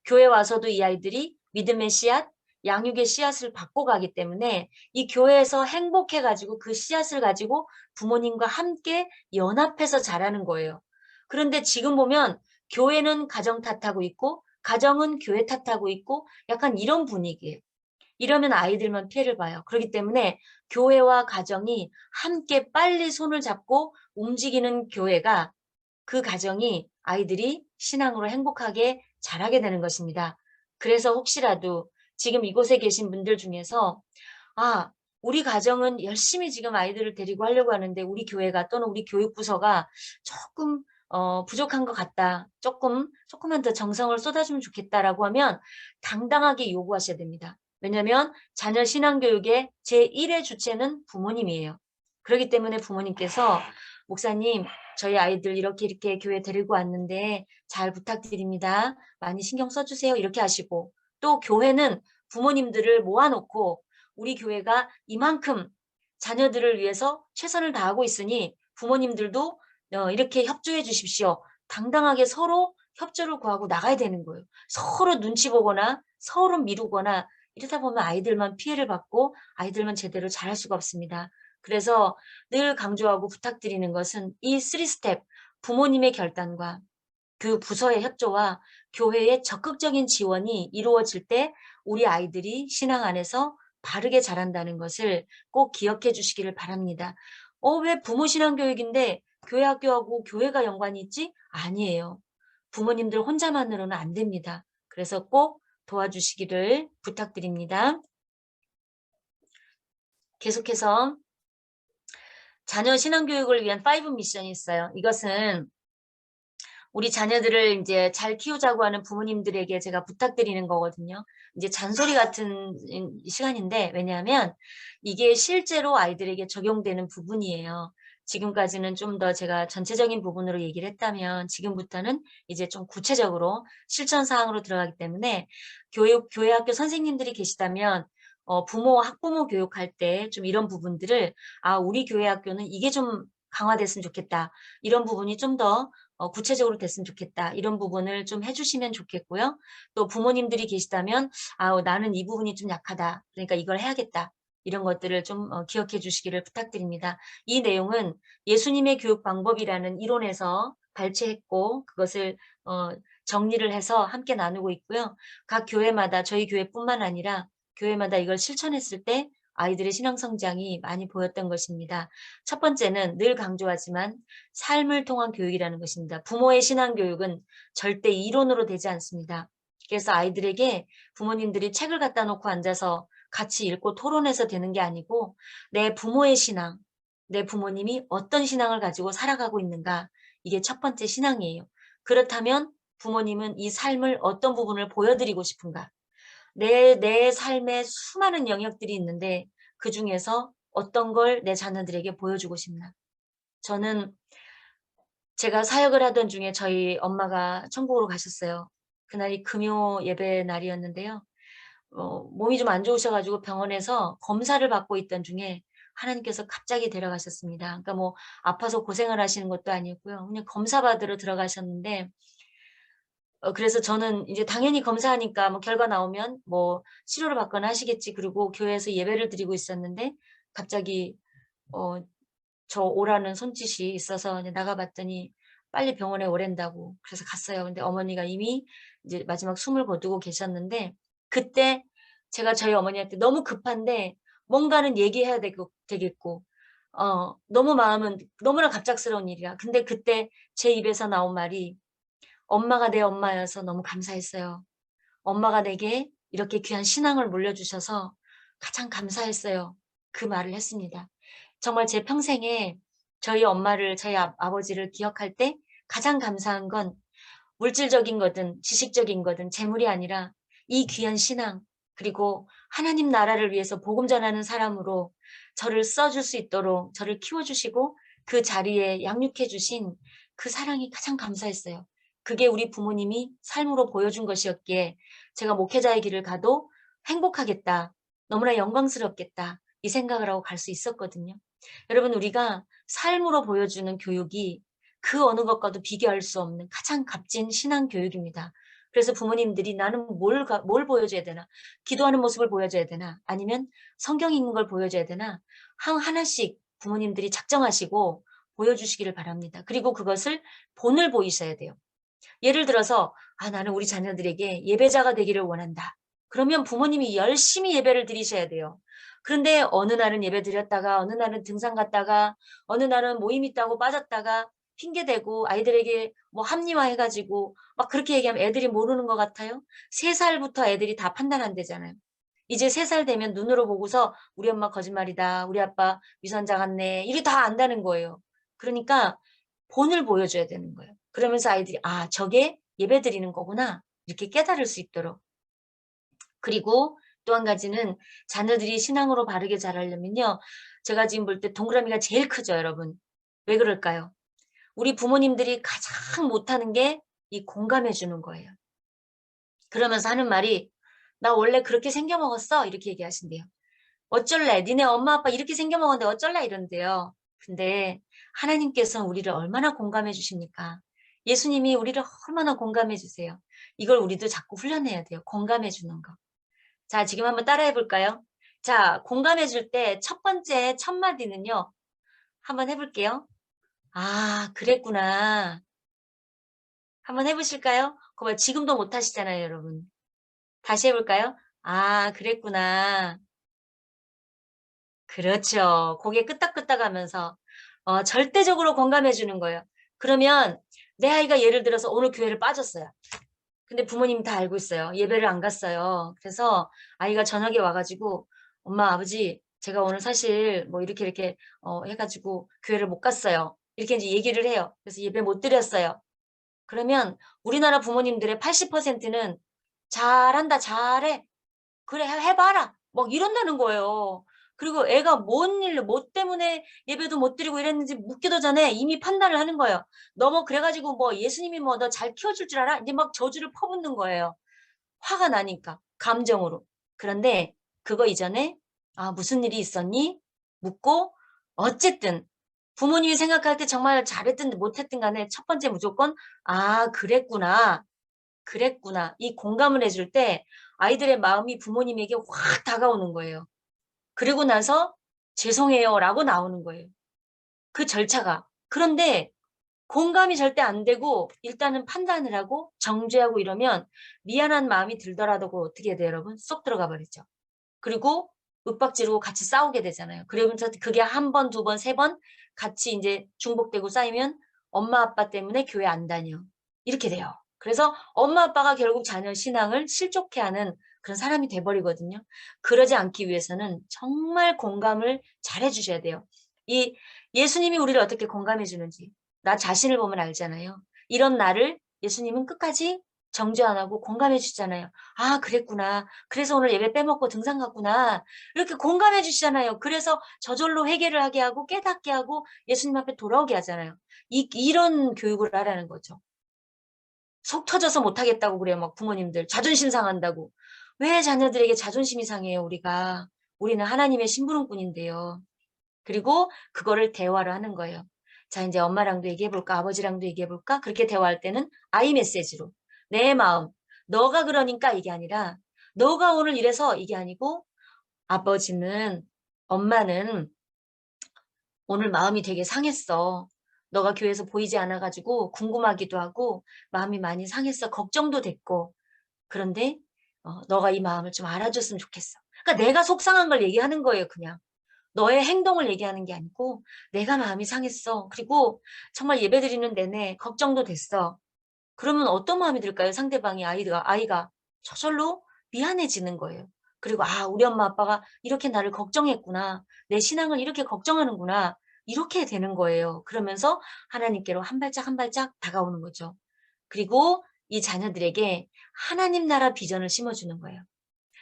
교회 와서도 이 아이들이 믿음의 씨앗, 양육의 씨앗을 받고 가기 때문에 이 교회에서 행복해가지고 그 씨앗을 가지고 부모님과 함께 연합해서 자라는 거예요. 그런데 지금 보면 교회는 가정 탓하고 있고 가정은 교회 탓하고 있고 약간 이런 분위기예요. 이러면 아이들만 피해를 봐요. 그렇기 때문에 교회와 가정이 함께 빨리 손을 잡고 움직이는 교회가 그 가정이 아이들이 신앙으로 행복하게 자라게 되는 것입니다. 그래서 혹시라도 지금 이곳에 계신 분들 중에서 우리 가정은 열심히 지금 아이들을 데리고 하려고 하는데 우리 교회가 또는 우리 교육부서가 조금 부족한 것 같다. 조금만 더 정성을 쏟아주면 좋겠다라고 하면 당당하게 요구하셔야 됩니다. 왜냐하면 자녀 신앙교육의 제1의 주체는 부모님이에요. 그렇기 때문에 부모님께서 목사님, 저희 아이들 이렇게 교회 데리고 왔는데 잘 부탁드립니다. 많이 신경 써주세요. 이렇게 하시고 또 교회는 부모님들을 모아놓고 우리 교회가 이만큼 자녀들을 위해서 최선을 다하고 있으니 부모님들도 이렇게 협조해 주십시오. 당당하게 서로 협조를 구하고 나가야 되는 거예요. 서로 눈치 보거나 서로 미루거나 이러다 보면 아이들만 피해를 받고 아이들만 제대로 잘할 수가 없습니다. 그래서 늘 강조하고 부탁드리는 것은 이 3스텝 부모님의 결단과 그 부서의 협조와 교회의 적극적인 지원이 이루어질 때 우리 아이들이 신앙 안에서 바르게 자란다는 것을 꼭 기억해 주시기를 바랍니다. 왜 부모 신앙 교육인데 교회 학교하고 교회가 연관이 있지? 아니에요. 부모님들 혼자만으로는 안 됩니다. 그래서 꼭 도와주시기를 부탁드립니다. 계속해서 자녀 신앙교육을 위한 5 미션이 있어요. 이것은 우리 자녀들을 이제 잘 키우자고 하는 부모님들에게 제가 부탁드리는 거거든요. 이제 잔소리 같은 시간인데 왜냐하면 이게 실제로 아이들에게 적용되는 부분이에요. 지금까지는 좀 더 제가 전체적인 부분으로 얘기를 했다면 지금부터는 이제 좀 구체적으로 실천 사항으로 들어가기 때문에 교회 학교 선생님들이 계시다면 부모와 학부모 교육할 때 좀 이런 부분들을 우리 교회 학교는 이게 좀 강화됐으면 좋겠다. 이런 부분이 좀 더 구체적으로 됐으면 좋겠다. 이런 부분을 좀 해주시면 좋겠고요. 또 부모님들이 계시다면 나는 이 부분이 좀 약하다. 그러니까 이걸 해야겠다. 이런 것들을 좀 기억해 주시기를 부탁드립니다. 이 내용은 예수님의 교육 방법이라는 이론에서 발췌했고 그것을 정리를 해서 함께 나누고 있고요. 각 교회마다 저희 교회뿐만 아니라 교회마다 이걸 실천했을 때 아이들의 신앙 성장이 많이 보였던 것입니다. 첫 번째는 늘 강조하지만 삶을 통한 교육이라는 것입니다. 부모의 신앙 교육은 절대 이론으로 되지 않습니다. 그래서 아이들에게 부모님들이 책을 갖다 놓고 앉아서 같이 읽고 토론해서 되는 게 아니고 내 부모의 신앙, 내 부모님이 어떤 신앙을 가지고 살아가고 있는가, 이게 첫 번째 신앙이에요. 그렇다면 부모님은 이 삶을 어떤 부분을 보여드리고 싶은가, 내 삶에 수많은 영역들이 있는데 그중에서 어떤 걸 내 자녀들에게 보여주고 싶나. 저는 제가 사역을 하던 중에 저희 엄마가 천국으로 가셨어요. 그날이 금요 예배 날이었는데요. 몸이 좀 안 좋으셔가지고 병원에서 검사를 받고 있던 중에 하나님께서 갑자기 데려가셨습니다. 그러니까 뭐 아파서 고생을 하시는 것도 아니었고요. 그냥 검사 받으러 들어가셨는데 그래서 저는 이제 당연히 검사하니까 뭐 결과 나오면 뭐 치료를 받거나 하시겠지. 그리고 교회에서 예배를 드리고 있었는데 갑자기 저 오라는 손짓이 있어서 이제 나가봤더니 빨리 병원에 오랜다고. 그래서 갔어요. 근데 어머니가 이미 이제 마지막 숨을 거두고 계셨는데 그때 제가 저희 어머니한테 너무 급한데 뭔가는 얘기해야 되겠고 너무 마음은 너무나 갑작스러운 일이야. 근데 그때 제 입에서 나온 말이 엄마가 내 엄마여서 너무 감사했어요. 엄마가 내게 이렇게 귀한 신앙을 물려주셔서 가장 감사했어요. 그 말을 했습니다. 정말 제 평생에 저희 엄마를, 저희 아버지를 기억할 때 가장 감사한 건 물질적인 거든 지식적인 거든 재물이 아니라 이 귀한 신앙, 그리고 하나님 나라를 위해서 복음 전하는 사람으로 저를 써줄 수 있도록 저를 키워주시고 그 자리에 양육해 주신 그 사랑이 가장 감사했어요. 그게 우리 부모님이 삶으로 보여준 것이었기에 제가 목회자의 길을 가도 행복하겠다, 너무나 영광스럽겠다 이 생각을 하고 갈 수 있었거든요. 여러분, 우리가 삶으로 보여주는 교육이 그 어느 것과도 비교할 수 없는 가장 값진 신앙 교육입니다. 그래서 부모님들이 나는 뭘 보여줘야 되나? 기도하는 모습을 보여줘야 되나? 아니면 성경 읽는 걸 보여줘야 되나? 하나씩 부모님들이 작정하시고 보여주시기를 바랍니다. 그리고 그것을 본을 보이셔야 돼요. 예를 들어서 나는 우리 자녀들에게 예배자가 되기를 원한다. 그러면 부모님이 열심히 예배를 드리셔야 돼요. 그런데 어느 날은 예배 드렸다가 어느 날은 등산 갔다가 어느 날은 모임 있다고 빠졌다가 핑계대고 아이들에게 뭐 합리화해가지고 막 그렇게 얘기하면 애들이 모르는 것 같아요. 3살부터 애들이 다 판단한대잖아요. 이제 3살 되면 눈으로 보고서 우리 엄마 거짓말이다, 우리 아빠 위선자 같네, 이게 다 안다는 거예요. 그러니까 본을 보여줘야 되는 거예요. 그러면서 아이들이 저게 예배 드리는 거구나 이렇게 깨달을 수 있도록. 그리고 또 한 가지는 자녀들이 신앙으로 바르게 자라려면요. 제가 지금 볼 때 동그라미가 제일 크죠, 여러분. 왜 그럴까요? 우리 부모님들이 가장 못하는 게 이 공감해 주는 거예요. 그러면서 하는 말이 나 원래 그렇게 생겨먹었어 이렇게 얘기하신대요. 어쩔래? 니네 엄마 아빠 이렇게 생겨먹었는데 어쩔래? 이런데요. 근데 하나님께서는 우리를 얼마나 공감해 주십니까? 예수님이 우리를 얼마나 공감해 주세요. 이걸 우리도 자꾸 훈련해야 돼요. 공감해 주는 거. 자, 지금 한번 따라해 볼까요? 자, 공감해 줄 때 첫 번째 첫 마디는요. 한번 해볼게요. 그랬구나. 한번 해보실까요? 그거 지금도 못 하시잖아요, 여러분. 다시 해볼까요? 그랬구나. 그렇죠. 고개 끄덕끄덕 하면서 절대적으로 공감해 주는 거예요. 그러면 내 아이가 예를 들어서 오늘 교회를 빠졌어요. 근데 부모님이 다 알고 있어요. 예배를 안 갔어요. 그래서 아이가 저녁에 와가지고 엄마, 아버지, 제가 오늘 사실 뭐 이렇게 해가지고 교회를 못 갔어요. 이렇게 이제 얘기를 해요. 그래서 예배 못 드렸어요. 그러면 우리나라 부모님들의 80%는 잘한다, 잘해. 그래, 해봐라. 막 이런다는 거예요. 그리고 애가 뭐 때문에 예배도 못 드리고 이랬는지 묻기도 전에 이미 판단을 하는 거예요. 너 뭐 그래가지고 뭐 예수님이 뭐 너 잘 키워줄 줄 알아? 이제 막 저주를 퍼붓는 거예요. 화가 나니까, 감정으로. 그런데 그거 이전에 무슨 일이 있었니? 묻고 어쨌든 부모님이 생각할 때 정말 잘했든 못했든 간에 첫 번째 무조건 그랬구나. 그랬구나. 이 공감을 해줄 때 아이들의 마음이 부모님에게 확 다가오는 거예요. 그리고 나서 죄송해요라고 나오는 거예요. 그 절차가. 그런데 공감이 절대 안 되고 일단은 판단을 하고 정죄하고 이러면 미안한 마음이 들더라도 어떻게 해야 돼요, 여러분? 쏙 들어가 버리죠. 그리고 윽박지르고 같이 싸우게 되잖아요. 그러면서 그게 한 번, 두 번, 세 번 같이 이제 중복되고 쌓이면 엄마 아빠 때문에 교회 안 다녀. 이렇게 돼요. 그래서 엄마 아빠가 결국 자녀 신앙을 실족해 하는 그런 사람이 돼버리거든요. 그러지 않기 위해서는 정말 공감을 잘 해주셔야 돼요. 이 예수님이 우리를 어떻게 공감해 주는지 나 자신을 보면 알잖아요. 이런 나를 예수님은 끝까지 정죄 안 하고 공감해 주잖아요. 아, 그랬구나. 그래서 오늘 예배 빼먹고 등산 갔구나. 이렇게 공감해 주시잖아요. 그래서 저절로 회개를 하게 하고 깨닫게 하고 예수님 앞에 돌아오게 하잖아요. 이런 교육을 하라는 거죠. 속 터져서 못하겠다고 그래요. 막 부모님들. 자존심 상한다고. 왜 자녀들에게 자존심이 상해요, 우리가. 우리는 하나님의 심부름꾼인데요. 그리고 그거를 대화를 하는 거예요. 자, 이제 엄마랑도 얘기해볼까? 아버지랑도 얘기해볼까? 그렇게 대화할 때는 아이 메시지로. 내 마음. 너가 그러니까 이게 아니라 너가 오늘 이래서 이게 아니고 아버지는, 엄마는 오늘 마음이 되게 상했어. 너가 교회에서 보이지 않아가지고 궁금하기도 하고 마음이 많이 상했어. 걱정도 됐고. 그런데 너가 이 마음을 좀 알아줬으면 좋겠어. 그러니까 내가 속상한 걸 얘기하는 거예요, 그냥. 너의 행동을 얘기하는 게 아니고 내가 마음이 상했어. 그리고 정말 예배드리는 내내 걱정도 됐어. 그러면 어떤 마음이 들까요? 상대방이 아이가 저절로 미안해지는 거예요. 그리고 아, 우리 엄마 아빠가 이렇게 나를 걱정했구나. 내 신앙을 이렇게 걱정하는구나. 이렇게 되는 거예요. 그러면서 하나님께로 한 발짝 한 발짝 다가오는 거죠. 그리고 이 자녀들에게 하나님 나라 비전을 심어주는 거예요.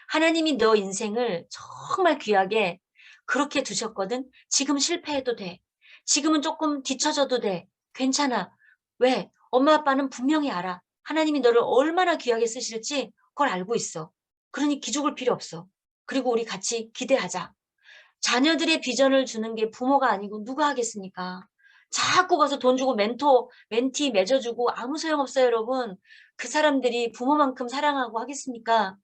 하나님이 너 인생을 정말 귀하게 그렇게 두셨거든. 지금 실패해도 돼. 지금은 조금 뒤처져도 돼. 괜찮아. 왜? 엄마 아빠는 분명히 알아. 하나님이 너를 얼마나 귀하게 쓰실지 그걸 알고 있어. 그러니 기죽을 필요 없어. 그리고 우리 같이 기대하자. 자녀들의 비전을 주는 게 부모가 아니고 누가 하겠습니까? 자꾸 가서 돈 주고 멘티 맺어주고 아무 소용없어요, 여러분. 그 사람들이 부모만큼 사랑하고 하겠습니까?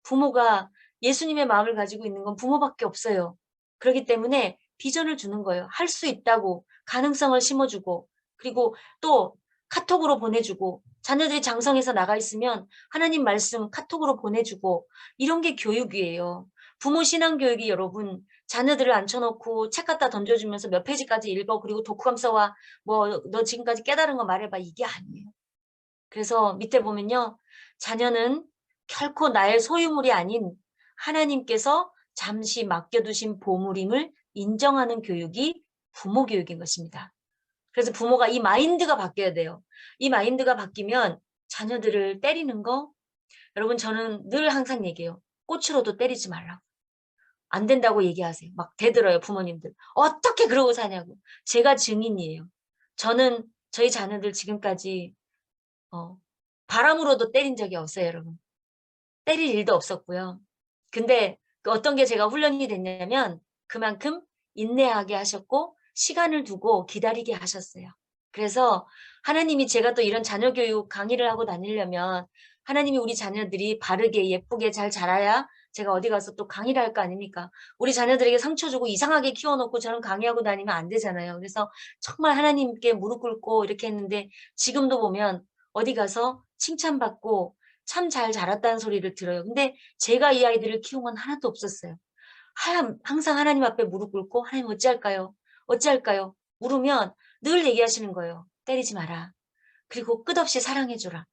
부모가 예수님의 마음을 가지고 있는 건 부모밖에 없어요. 그렇기 때문에 비전을 주는 거예요. 할 수 있다고 가능성을 심어주고 그리고 또 카톡으로 보내주고 자녀들이 장성해서 나가 있으면 하나님 말씀 카톡으로 보내주고 이런 게 교육이에요. 부모 신앙 교육이 여러분 자녀들을 앉혀놓고 책 갖다 던져주면서 몇 페이지까지 읽어 그리고 독후감 써와 뭐 너 지금까지 깨달은 거 말해봐 이게 아니에요. 그래서 밑에 보면요. 자녀는 결코 나의 소유물이 아닌 하나님께서 잠시 맡겨두신 보물임을 인정하는 교육이 부모 교육인 것입니다. 그래서 부모가 이 마인드가 바뀌어야 돼요. 이 마인드가 바뀌면 자녀들을 때리는 거, 여러분 저는 늘 항상 얘기해요. 꽃으로도 때리지 말라고. 안 된다고 얘기하세요. 막 대들어요, 부모님들. 어떻게 그러고 사냐고. 제가 증인이에요. 저는 저희 자녀들 지금까지 바람으로도 때린 적이 없어요, 여러분. 때릴 일도 없었고요. 근데 어떤 게 제가 훈련이 됐냐면 그만큼 인내하게 하셨고 시간을 두고 기다리게 하셨어요. 그래서 하나님이 제가 또 이런 자녀 교육 강의를 하고 다니려면 하나님이 우리 자녀들이 바르게 예쁘게 잘 자라야 제가 어디 가서 또 강의를 할 거 아닙니까? 우리 자녀들에게 상처 주고 이상하게 키워놓고 저는 강의하고 다니면 안 되잖아요. 그래서 정말 하나님께 무릎 꿇고 이렇게 했는데 지금도 보면 어디 가서 칭찬받고 참 잘 자랐다는 소리를 들어요. 근데 제가 이 아이들을 키운 건 하나도 없었어요. 항상 하나님 앞에 무릎 꿇고 하나님 어찌할까요? 어찌할까요? 물으면 늘 얘기하시는 거예요. 때리지 마라. 그리고 끝없이 사랑해줘라.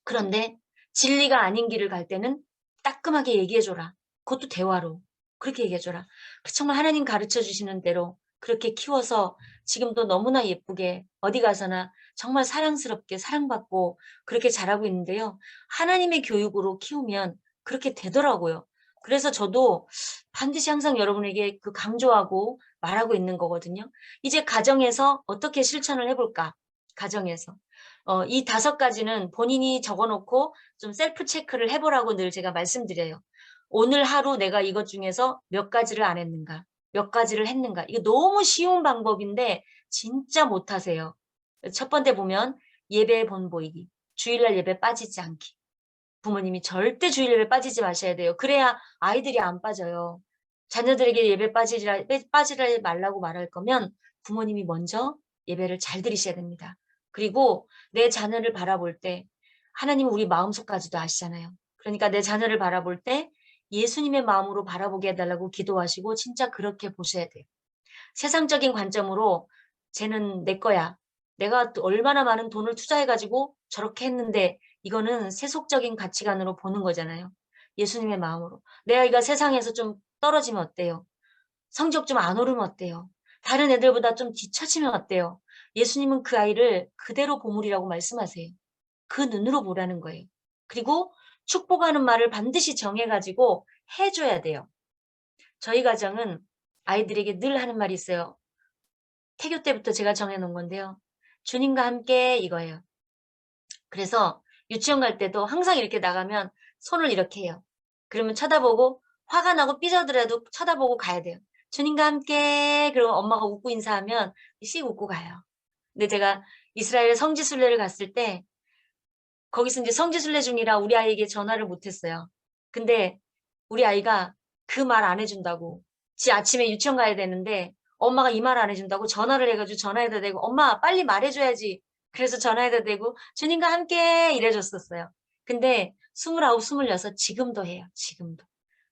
그런데 진리가 아닌 길을 갈 때는 따끔하게 얘기해줘라. 그것도 대화로. 그렇게 얘기해줘라. 정말 하나님 가르쳐 주시는 대로 그렇게 키워서 지금도 너무나 예쁘게 어디 가서나 정말 사랑스럽게 사랑받고 그렇게 자라고 있는데요. 하나님의 교육으로 키우면 그렇게 되더라고요. 그래서 저도 반드시 항상 여러분에게 그 강조하고 말하고 있는 거거든요. 이제 가정에서 어떻게 실천을 해볼까? 가정에서. 이 5가지는 본인이 적어놓고 좀 셀프 체크를 해보라고 늘 제가 말씀드려요. 오늘 하루 내가 이것 중에서 몇 가지를 안 했는가? 몇 가지를 했는가? 이거 너무 쉬운 방법인데 진짜 못하세요. 첫 번째 보면 예배에 본 보이기. 주일날 예배 빠지지 않기. 부모님이 절대 주일 예배 빠지지 마셔야 돼요. 그래야 아이들이 안 빠져요. 자녀들에게 예배 빠지라 말라고 말할 거면 부모님이 먼저 예배를 잘 드리셔야 됩니다. 그리고 내 자녀를 바라볼 때 하나님은 우리 마음속까지도 아시잖아요. 그러니까 내 자녀를 바라볼 때 예수님의 마음으로 바라보게 해달라고 기도하시고 진짜 그렇게 보셔야 돼요. 세상적인 관점으로 쟤는 내 거야. 내가 또 얼마나 많은 돈을 투자해가지고 저렇게 했는데 이거는 세속적인 가치관으로 보는 거잖아요. 예수님의 마음으로. 내 아이가 세상에서 좀 떨어지면 어때요? 성적 좀 안 오르면 어때요? 다른 애들보다 좀 뒤처지면 어때요? 예수님은 그 아이를 그대로 보물이라고 말씀하세요. 그 눈으로 보라는 거예요. 그리고 축복하는 말을 반드시 정해가지고 해줘야 돼요. 저희 가정은 아이들에게 늘 하는 말이 있어요. 태교 때부터 제가 정해놓은 건데요. 주님과 함께 이거예요. 그래서 유치원 갈 때도 항상 이렇게 나가면 손을 이렇게 해요. 그러면 쳐다보고 화가 나고 삐져더라도 쳐다보고 가야 돼요. 주님과 함께 그러면 엄마가 웃고 인사하면 씩 웃고 가요. 근데 제가 이스라엘 성지순례를 갔을 때 거기서 이제 성지순례 중이라 우리 아이에게 전화를 못했어요. 근데 우리 아이가 그 말 안 해준다고 지 아침에 유치원 가야 되는데 엄마가 이 말 안 해준다고 전화를 해가지고 전화해다 대고 엄마 빨리 말해줘야지. 그래서 전화해다 대고 주님과 함께 이래줬었어요. 근데 29, 26 지금도 해요. 지금도.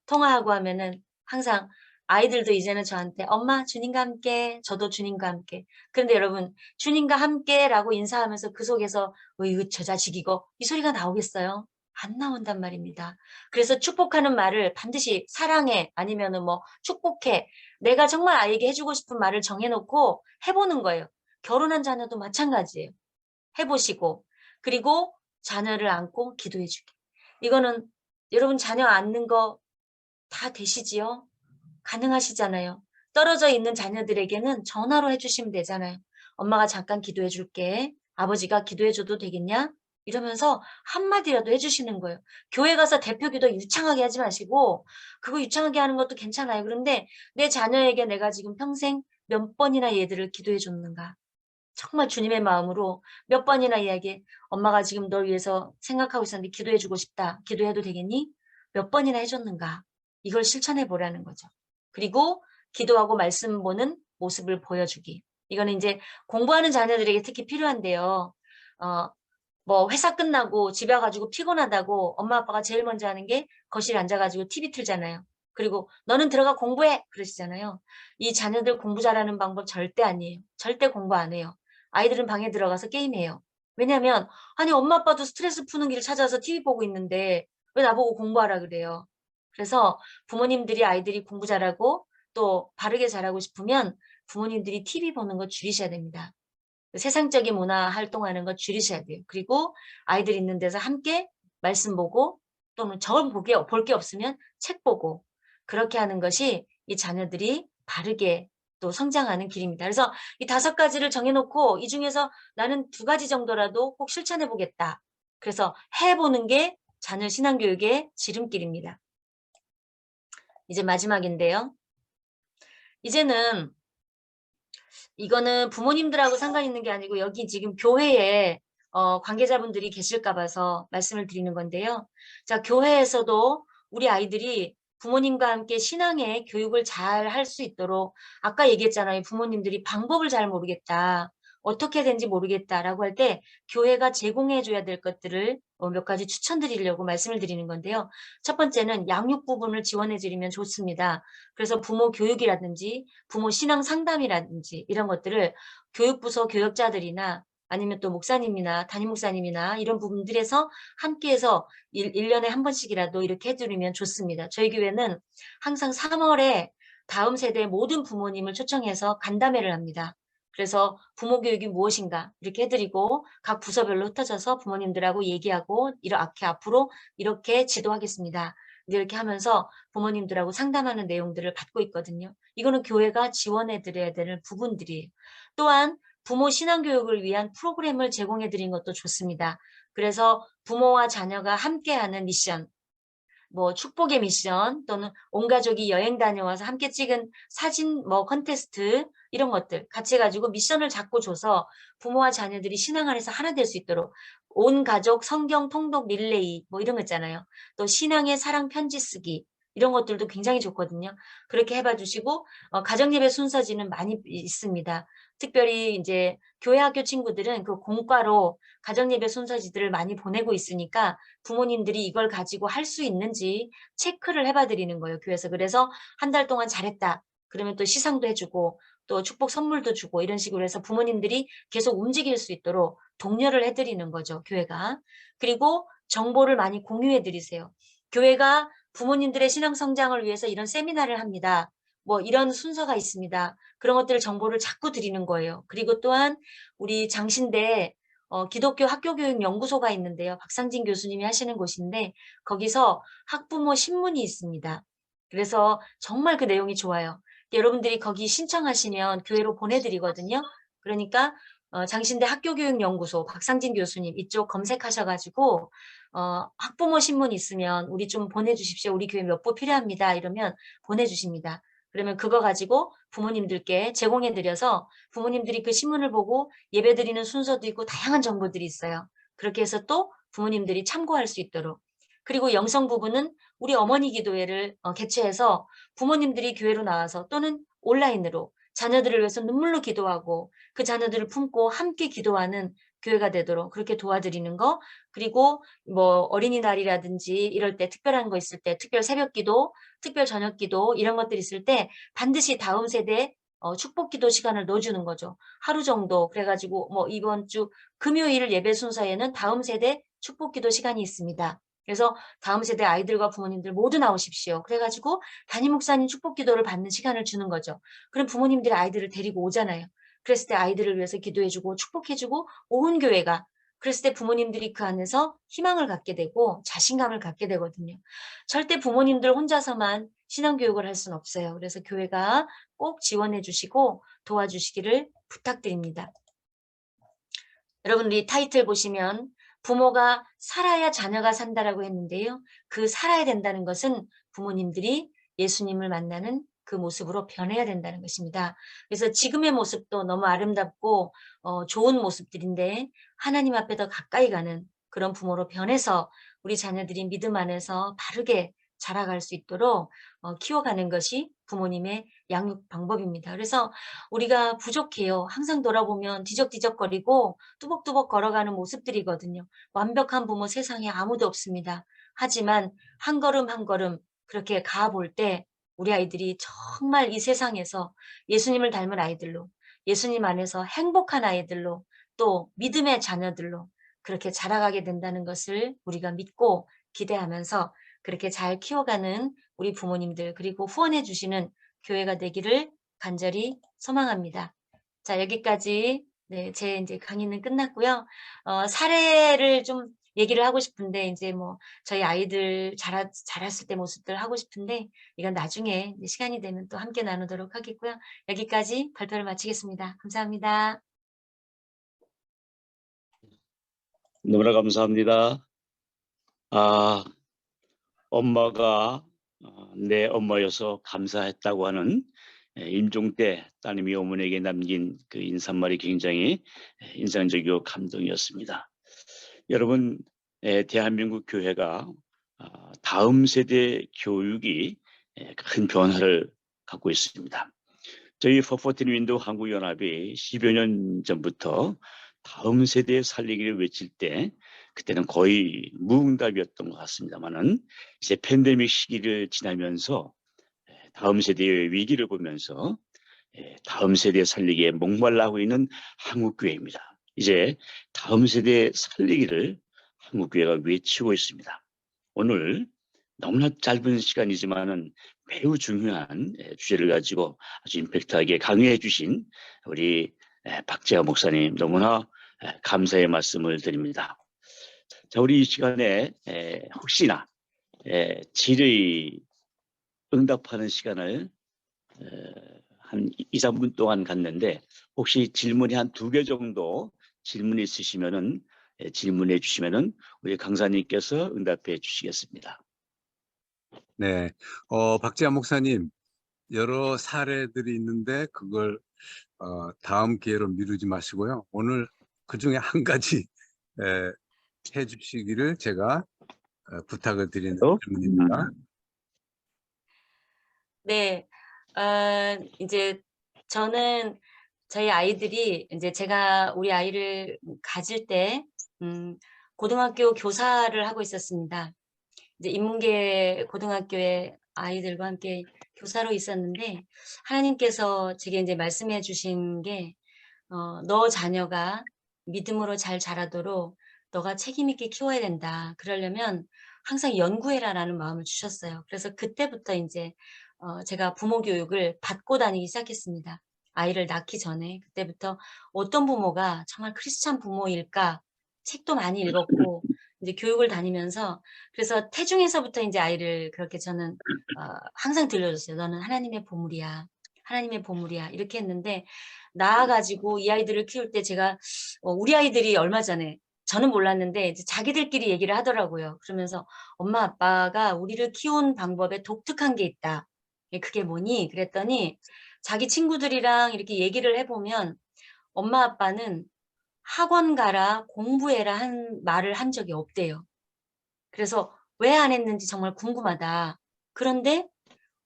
통화하고 하면은 항상 아이들도 이제는 저한테 엄마 주님과 함께 저도 주님과 함께. 그런데 여러분 주님과 함께라고 인사하면서 그 속에서 이거 저 자식 이거 이 소리가 나오겠어요? 안 나온단 말입니다. 그래서 축복하는 말을 반드시 사랑해 아니면은 뭐 축복해 내가 정말 아이에게 해주고 싶은 말을 정해놓고 해보는 거예요. 결혼한 자녀도 마찬가지예요. 해보시고 그리고 자녀를 안고 기도해주기. 이거는 여러분 자녀 안는 거 다 되시지요? 가능하시잖아요. 떨어져 있는 자녀들에게는 전화로 해주시면 되잖아요. 엄마가 잠깐 기도해 줄게. 아버지가 기도해 줘도 되겠냐? 이러면서 한마디라도 해주시는 거예요. 교회 가서 대표기도 유창하게 하지 마시고 그거 유창하게 하는 것도 괜찮아요. 그런데 내 자녀에게 내가 지금 평생 몇 번이나 얘들을 기도해 줬는가? 정말 주님의 마음으로 몇 번이나 이야기해. 엄마가 지금 널 위해서 생각하고 있었는데 기도해 주고 싶다. 기도해도 되겠니? 몇 번이나 해줬는가? 이걸 실천해 보라는 거죠. 그리고 기도하고 말씀 보는 모습을 보여주기. 이거는 이제 공부하는 자녀들에게 특히 필요한데요. 뭐 회사 끝나고 집에 와가지고 피곤하다고 엄마 아빠가 제일 먼저 하는 게 거실에 앉아가지고 TV 틀잖아요. 그리고 너는 들어가 공부해 그러시잖아요. 이 자녀들 공부 잘하는 방법 절대 아니에요. 절대 공부 안 해요. 아이들은 방에 들어가서 게임해요. 왜냐하면 아니 엄마 아빠도 스트레스 푸는 길을 찾아서 TV 보고 있는데 왜 나보고 공부하라 그래요. 그래서 부모님들이 아이들이 공부 잘하고 또 바르게 잘하고 싶으면 부모님들이 TV 보는 거 줄이셔야 됩니다. 세상적인 문화 활동하는 거 줄이셔야 돼요. 그리고 아이들 있는 데서 함께 말씀 보고 또는 저 볼 게 없으면 책 보고 그렇게 하는 것이 이 자녀들이 바르게 또 성장하는 길입니다. 그래서 이 5가지를 정해놓고 이 중에서 나는 2가지 정도라도 꼭 실천해 보겠다. 그래서 해보는 게 자녀 신앙교육의 지름길입니다. 이제 마지막인데요. 이제는 이거는 부모님들하고 상관 있는 게 아니고 여기 지금 교회에 관계자분들이 계실까 봐서 말씀을 드리는 건데요. 자, 교회에서도 우리 아이들이 부모님과 함께 신앙의 교육을 잘 할 수 있도록 아까 얘기했잖아요. 부모님들이 방법을 잘 모르겠다. 어떻게 된지 모르겠다라고 할 때 교회가 제공해 줘야 될 것들을 몇 가지 추천드리려고 말씀을 드리는 건데요. 첫 번째는 양육 부분을 지원해 드리면 좋습니다. 그래서 부모 교육이라든지 부모 신앙 상담이라든지 이런 것들을 교육부서 교역자들이나 아니면 또 목사님이나 담임 목사님이나 이런 부분들에서 함께해서 1년에 한 번씩이라도 이렇게 해드리면 좋습니다. 저희 교회는 항상 3월에 다음 세대 모든 부모님을 초청해서 간담회를 합니다. 그래서 부모 교육이 무엇인가 이렇게 해드리고 각 부서별로 흩어져서 부모님들하고 얘기하고 이렇게 앞으로 이렇게 지도하겠습니다. 이렇게 하면서 부모님들하고 상담하는 내용들을 받고 있거든요. 이거는 교회가 지원해 드려야 되는 부분들이에요. 또한 부모 신앙교육을 위한 프로그램을 제공해 드린 것도 좋습니다. 그래서 부모와 자녀가 함께하는 미션, 뭐 축복의 미션 또는 온 가족이 여행 다녀와서 함께 찍은 사진 뭐 컨테스트 이런 것들 같이 해가지고 미션을 잡고 줘서 부모와 자녀들이 신앙 안에서 하나 될 수 있도록 온 가족 성경 통독 릴레이 뭐 이런 거 있잖아요. 또 신앙의 사랑 편지 쓰기 이런 것들도 굉장히 좋거든요. 그렇게 해봐 주시고 가정예배 순서지는 많이 있습니다. 특별히 이제 교회 학교 친구들은 그 공과로 가정예배 순서지들을 많이 보내고 있으니까 부모님들이 이걸 가지고 할 수 있는지 체크를 해봐 드리는 거예요, 교회에서. 그래서 한 달 동안 잘했다. 그러면 또 시상도 해 주고 또 축복 선물도 주고 이런 식으로 해서 부모님들이 계속 움직일 수 있도록 독려를 해 드리는 거죠, 교회가. 그리고 정보를 많이 공유해 드리세요. 교회가 부모님들의 신앙 성장을 위해서 이런 세미나를 합니다. 뭐 이런 순서가 있습니다. 그런 것들 정보를 자꾸 드리는 거예요. 그리고 또한 우리 장신대 기독교 학교교육 연구소가 있는데요. 박상진 교수님이 하시는 곳인데 거기서 학부모 신문이 있습니다. 그래서 정말 그 내용이 좋아요. 여러분들이 거기 신청하시면 교회로 보내드리거든요. 그러니까 장신대 학교교육연구소 박상진 교수님 이쪽 검색하셔 가지고 학부모 신문 있으면 우리 좀 보내주십시오. 우리 교회 몇 부 필요합니다. 이러면 보내주십니다. 그러면 그거 가지고 부모님들께 제공해 드려서 부모님들이 그 신문을 보고 예배 드리는 순서도 있고 다양한 정보들이 있어요. 그렇게 해서 또 부모님들이 참고할 수 있도록. 그리고 영성 부부는 우리 어머니 기도회를 개최해서 부모님들이 교회로 나와서 또는 온라인으로 자녀들을 위해서 눈물로 기도하고 그 자녀들을 품고 함께 기도하는 교회가 되도록 그렇게 도와드리는 거. 그리고 뭐 어린이날이라든지 이럴 때 특별한 거 있을 때 특별 새벽기도, 특별 저녁기도 이런 것들 있을 때 반드시 다음 세대에 축복기도 시간을 넣어주는 거죠. 하루 정도. 그래가지고 뭐 이번 주 금요일 예배 순서에는 다음 세대 축복기도 시간이 있습니다. 그래서 다음 세대 아이들과 부모님들 모두 나오십시오. 그래가지고 담임 목사님 축복기도를 받는 시간을 주는 거죠. 그럼 부모님들이 아이들을 데리고 오잖아요. 그랬을 때 아이들을 위해서 기도해주고 축복해주고 온 교회가 그랬을 때 부모님들이 그 안에서 희망을 갖게 되고 자신감을 갖게 되거든요. 절대 부모님들 혼자서만 신앙교육을 할 수는 없어요. 그래서 교회가 꼭 지원해 주시고 도와주시기를 부탁드립니다. 여러분 이 타이틀 보시면 부모가 살아야 자녀가 산다라고 했는데요. 그 살아야 된다는 것은 부모님들이 예수님을 만나는 그 모습으로 변해야 된다는 것입니다. 그래서 지금의 모습도 너무 아름답고 좋은 모습들인데 하나님 앞에 더 가까이 가는 그런 부모로 변해서 우리 자녀들이 믿음 안에서 바르게 자라갈 수 있도록 키워가는 것이 부모님의 양육 방법입니다. 그래서 우리가 부족해요. 항상 돌아보면 뒤적뒤적거리고 뚜벅뚜벅 걸어가는 모습들이거든요. 완벽한 부모 세상에 아무도 없습니다. 하지만 한 걸음 한 걸음 그렇게 가볼 때 우리 아이들이 정말 이 세상에서 예수님을 닮은 아이들로 예수님 안에서 행복한 아이들로 또 믿음의 자녀들로 그렇게 자라가게 된다는 것을 우리가 믿고 기대하면서 그렇게 잘 키워가는 우리 부모님들 그리고 후원해 주시는 교회가 되기를 간절히 소망합니다. 자, 여기까지 네, 제 이제 강의는 끝났고요. 사례를 좀 얘기를 하고 싶은데 이제 뭐 저희 아이들 자랐을 때 모습들 하고 싶은데 이건 나중에 시간이 되면 또 함께 나누도록 하겠고요. 여기까지 발표를 마치겠습니다. 감사합니다. 너무나 감사합니다. 엄마가 내 엄마여서 감사했다고 하는 임종대 따님이 어머니에게 남긴 그 인사말이 굉장히 인상적이고 감동이었습니다. 여러분, 대한민국 교회가 다음 세대 교육이 큰 변화를 갖고 있습니다. 저희 퍼포틴 윈도우 한국연합이 10여 년 전부터 다음 세대의 살리기를 외칠 때 그때는 거의 무응답이었던 것 같습니다만은 이제 팬데믹 시기를 지나면서 다음 세대의 위기를 보면서 다음 세대 살리기에 목말라하고 있는 한국교회입니다. 이제 다음 세대 살리기를 한국교회가 외치고 있습니다. 오늘 너무나 짧은 시간이지만은 매우 중요한 주제를 가지고 아주 임팩트하게 강의해 주신 우리 박재하 목사님 너무나 감사의 말씀을 드립니다. 자, 우리 이 시간에 혹시나 질의 응답하는 시간을 한 2, 3분 동안 갖는데 혹시 질문이 한 2개 정도 질문이 있으시면은 질문해 주시면은 우리 강사님께서 응답해 주시겠습니다. 네, 박재하 목사님, 여러 사례들이 있는데 그걸 다음 기회로 미루지 마시고요. 오늘 그 중에 한 가지 해주시기를 제가 부탁을 드리는 질문입니다. 네. 이제 저는 저희 아이들이 이제 제가 우리 아이를 가질 때 음 고등학교 교사를 하고 있었습니다. 이제 인문계 고등학교에 아이들과 함께 교사로 있었는데 하나님께서 제게 이제 말씀해 주신 게 "너 자녀가 믿음으로 잘 자라도록 너가 책임 있게 키워야 된다. 그러려면 항상 연구해라."라는 마음을 주셨어요. 그래서 그때부터 인제 제가 부모 교육을 받고 다니기 시작했습니다. 아이를 낳기 전에. 그때부터 '어떤 부모가 정말 크리스찬 부모일까?' 책도 많이 읽었고 인제 교육을 다니면서 그래서 태중에서부터 인제 아이를 그렇게 저는 항상 들려줬어요. "너는 하나님의 보물이야. 하나님의 보물이야." 이렇게 했는데 낳아 가지고 이 아이들을 키울 때 제가 우리 아이들이 얼마 전에 저는 몰랐는데 이제 자기들끼리 얘기를 하더라고요. 그러면서 "엄마 아빠가 우리를 키운 방법에 독특한 게 있다." 예 "그게 뭐니?" 그랬더니 자기 친구들이랑 이렇게 얘기를 해 보면 엄마 아빠는 "학원 가라. 공부해라." 한 말을 한 적이 없대요. 그래서 왜 안 했는지 정말 궁금하다. 그런데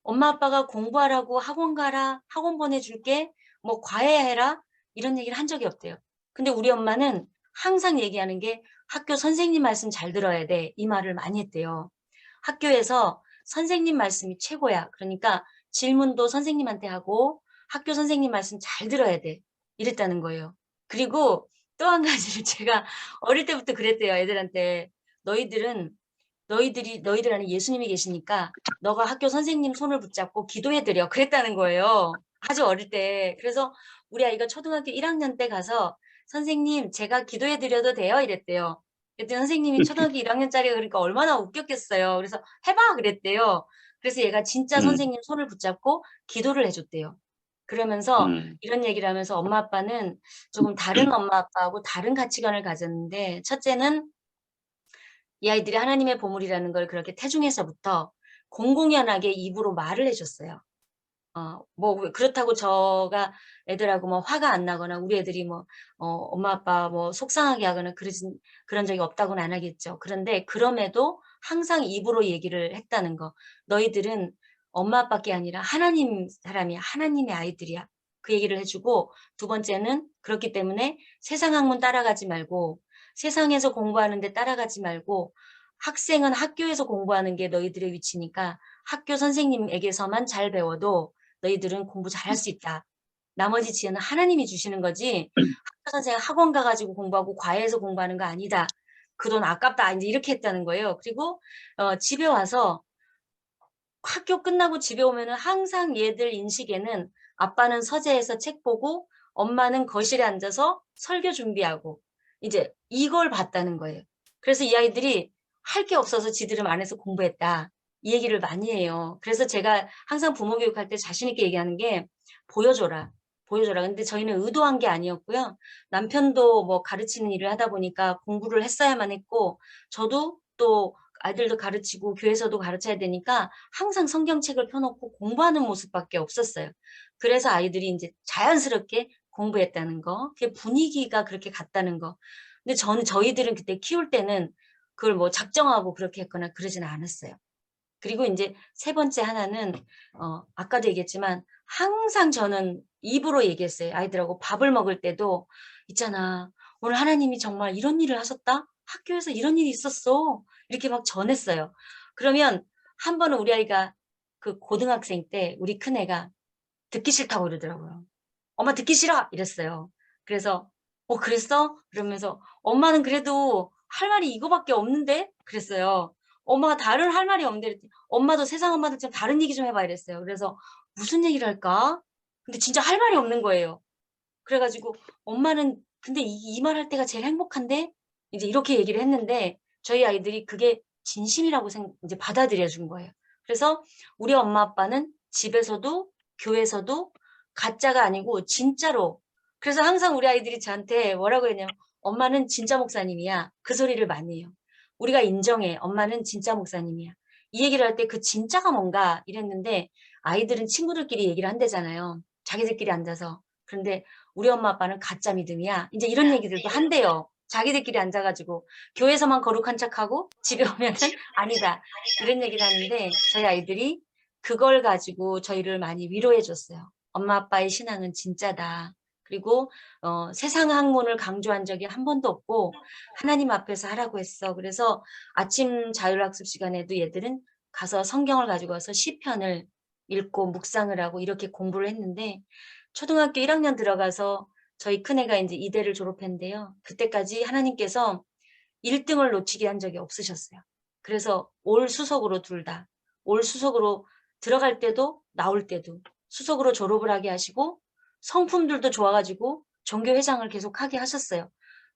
엄마 아빠가 "공부하라고 학원 가라. 학원 보내줄게. 뭐 과외해라." 이런 얘기를 한 적이 없대요. 근데 우리 엄마는 항상 얘기하는 게 "학교 선생님 말씀 잘 들어야 돼." 이 말을 많이 했대요. 학교에서 "선생님 말씀이 최고야. 그러니까 질문도 선생님한테 하고 학교 선생님 말씀 잘 들어야 돼." 이랬다는 거예요. 그리고 또 한 가지를 제가 어릴 때부터 그랬대요, 애들한테. "너희들 안에 예수님이 계시니까 너가 학교 선생님 손을 붙잡고 기도해 드려." 그랬다는 거예요. 아주 어릴 때. 그래서 우리 아이가 초등학교 1학년 때 가서 "선생님 제가 기도해 드려도 돼요?" 이랬대요. 그랬더니 선생님이 초등학교 1학년짜리가 그러니까 얼마나 웃겼겠어요. 그래서 "해 봐." 그랬대요. 그래서 얘가 진짜 음, 선생님 손을 붙잡고 기도를 해 줬대요. 그러면서 음, 이런 얘기를 하면서 엄마 아빠는 조금 다른 엄마 아빠하고 다른 가치관을 가졌는데 첫째는 이 아이들이 하나님의 보물이라는 걸 그렇게 태중에서부터 공공연하게 입으로 말을 해 줬어요. 뭐 그렇다고 저가 애들하고 뭐 화가 안 나거나 우리 애들이 뭐 엄마 아빠 뭐 속상하게 하거나 그런 적이 없다고는 안 하겠죠. 그런데 그럼에도 항상 입으로 얘기를 했다는 거. "너희들은 엄마 아빠께 아니라 하나님 사람이야. 하나님의 아이들이야." 그 얘기를 해 주고 두 번째는 그렇기 때문에 세상 학문 따라가지 말고 세상에서 공부하는 데 따라가지 말고 학생은 학교에서 공부하는 게 너희들의 위치니까 학교 선생님에게서만 잘 배워도 너희들은 공부 잘할 수 있다. 나머지 지혜는 하나님이 주시는 거지 학교 선생님 학원 가 가지고 공부하고 과외해서 공부하는 거 아니다. 그 돈 아깝다. 인제 이렇게 했다는 거예요. 그리고 집에 와서 학교 끝나고 집에 오면은 항상 얘들 인식에는 아빠는 서재에서 책 보고 엄마는 거실에 앉아서 설교 준비하고 이제 이걸 봤다는 거예요. 그래서 이 아이들이 할 게 없어서 지들은 안에서 공부했다. 이 얘기를 많이 해요. 그래서 제가 항상 부모 교육할 때 자신 있게 얘기하는 게 "보여줘라. 보여줘라." 근데 저희는 의도한 게 아니었고요. 남편도 뭐 가르치는 일을 하다 보니까 공부를 했어야만 했고 저도 또 아이들도 가르치고 교회에서도 가르쳐야 되니까 항상 성경책을 펴 놓고 공부하는 모습밖에 없었어요. 그래서 아이들이 인제 자연스럽게 공부했다는 거. 그게 분위기가 그렇게 갔다는 거. 근데 저희들은 그때 키울 때는 그걸 뭐 작정하고 그렇게 했거나 그러지는 않았어요. 그리고 인제 세 번째 하나는 아까도 얘기했지만 항상 저는 입으로 얘기했어요. 아이들하고 밥을 먹을 때도 "있잖아. 오늘 하나님이 정말 이런 일을 하셨다. 학교에서 이런 일이 있었어." 이렇게 막 전했어요. 그러면 한 번은 우리 아이가 그 고등학생 때 우리 큰애가 듣기 싫다고 그러더라고요. "엄마 듣기 싫어." 이랬어요. 그래서 그랬어?" 그러면서 "엄마는 그래도 할 말이 이거밖에 없는데?" 그랬어요. "엄마가 다른 할 말이 없는데." 그랬더니 "엄마도 세상 엄마들처럼 다른 얘기 좀 해 봐." 이랬어요. 그래서 '무슨 얘기를 할까?' 근데 진짜 할 말이 없는 거예요. 그래 가지고 "엄마는 근데 이 말할 때가 제일 행복한데?" 이제 이렇게 얘기를 했는데 저희 아이들이 그게 진심이라고 이제 받아들여 준 거예요. 그래서 우리 엄마 아빠는 집에서도 교회에서도 가짜가 아니고 진짜로 그래서 항상 우리 아이들이 저한테 뭐라고 했냐면 "엄마는 진짜 목사님이야." 그 소리를 많이 해요. "우리가 인정해. 엄마는 진짜 목사님이야." 이 얘기를 할 때 "그 진짜가 뭔가?" 이랬는데 아이들은 친구들끼리 얘기를 한대잖아요, 자기들끼리 앉아서. 그런데 "우리 엄마 아빠는 가짜 믿음이야." 인제 이런 얘기들도 한대요. 자기들끼리 앉아 가지고 교회에서만 거룩한 척하고 집에 오면은 "아니다." 이런 얘기를 하는데 저희 아이들이 그걸 가지고 저희를 많이 위로해 줬어요. 엄마 아빠의 신앙은 진짜다. 그리고 세상 학문을 강조한 적이 한 번도 없고 하나님 앞에서 하라고 했어. 그래서 아침 자율학습 시간에도 얘들은 가서 성경을 가지고 와서 시편을 읽고 묵상을 하고 이렇게 공부를 했는데 초등학교 1학년 들어가서 저희 큰애가 이제 이대를 졸업했는데요. 그때까지 하나님께서 1등을 놓치게 한 적이 없으셨어요. 그래서 올 수석으로 둘 다, 올 수석으로 들어갈 때도 나올 때도 수석으로 졸업을 하게 하시고 성품들도 좋아가지고 종교회장을 계속 하게 하셨어요.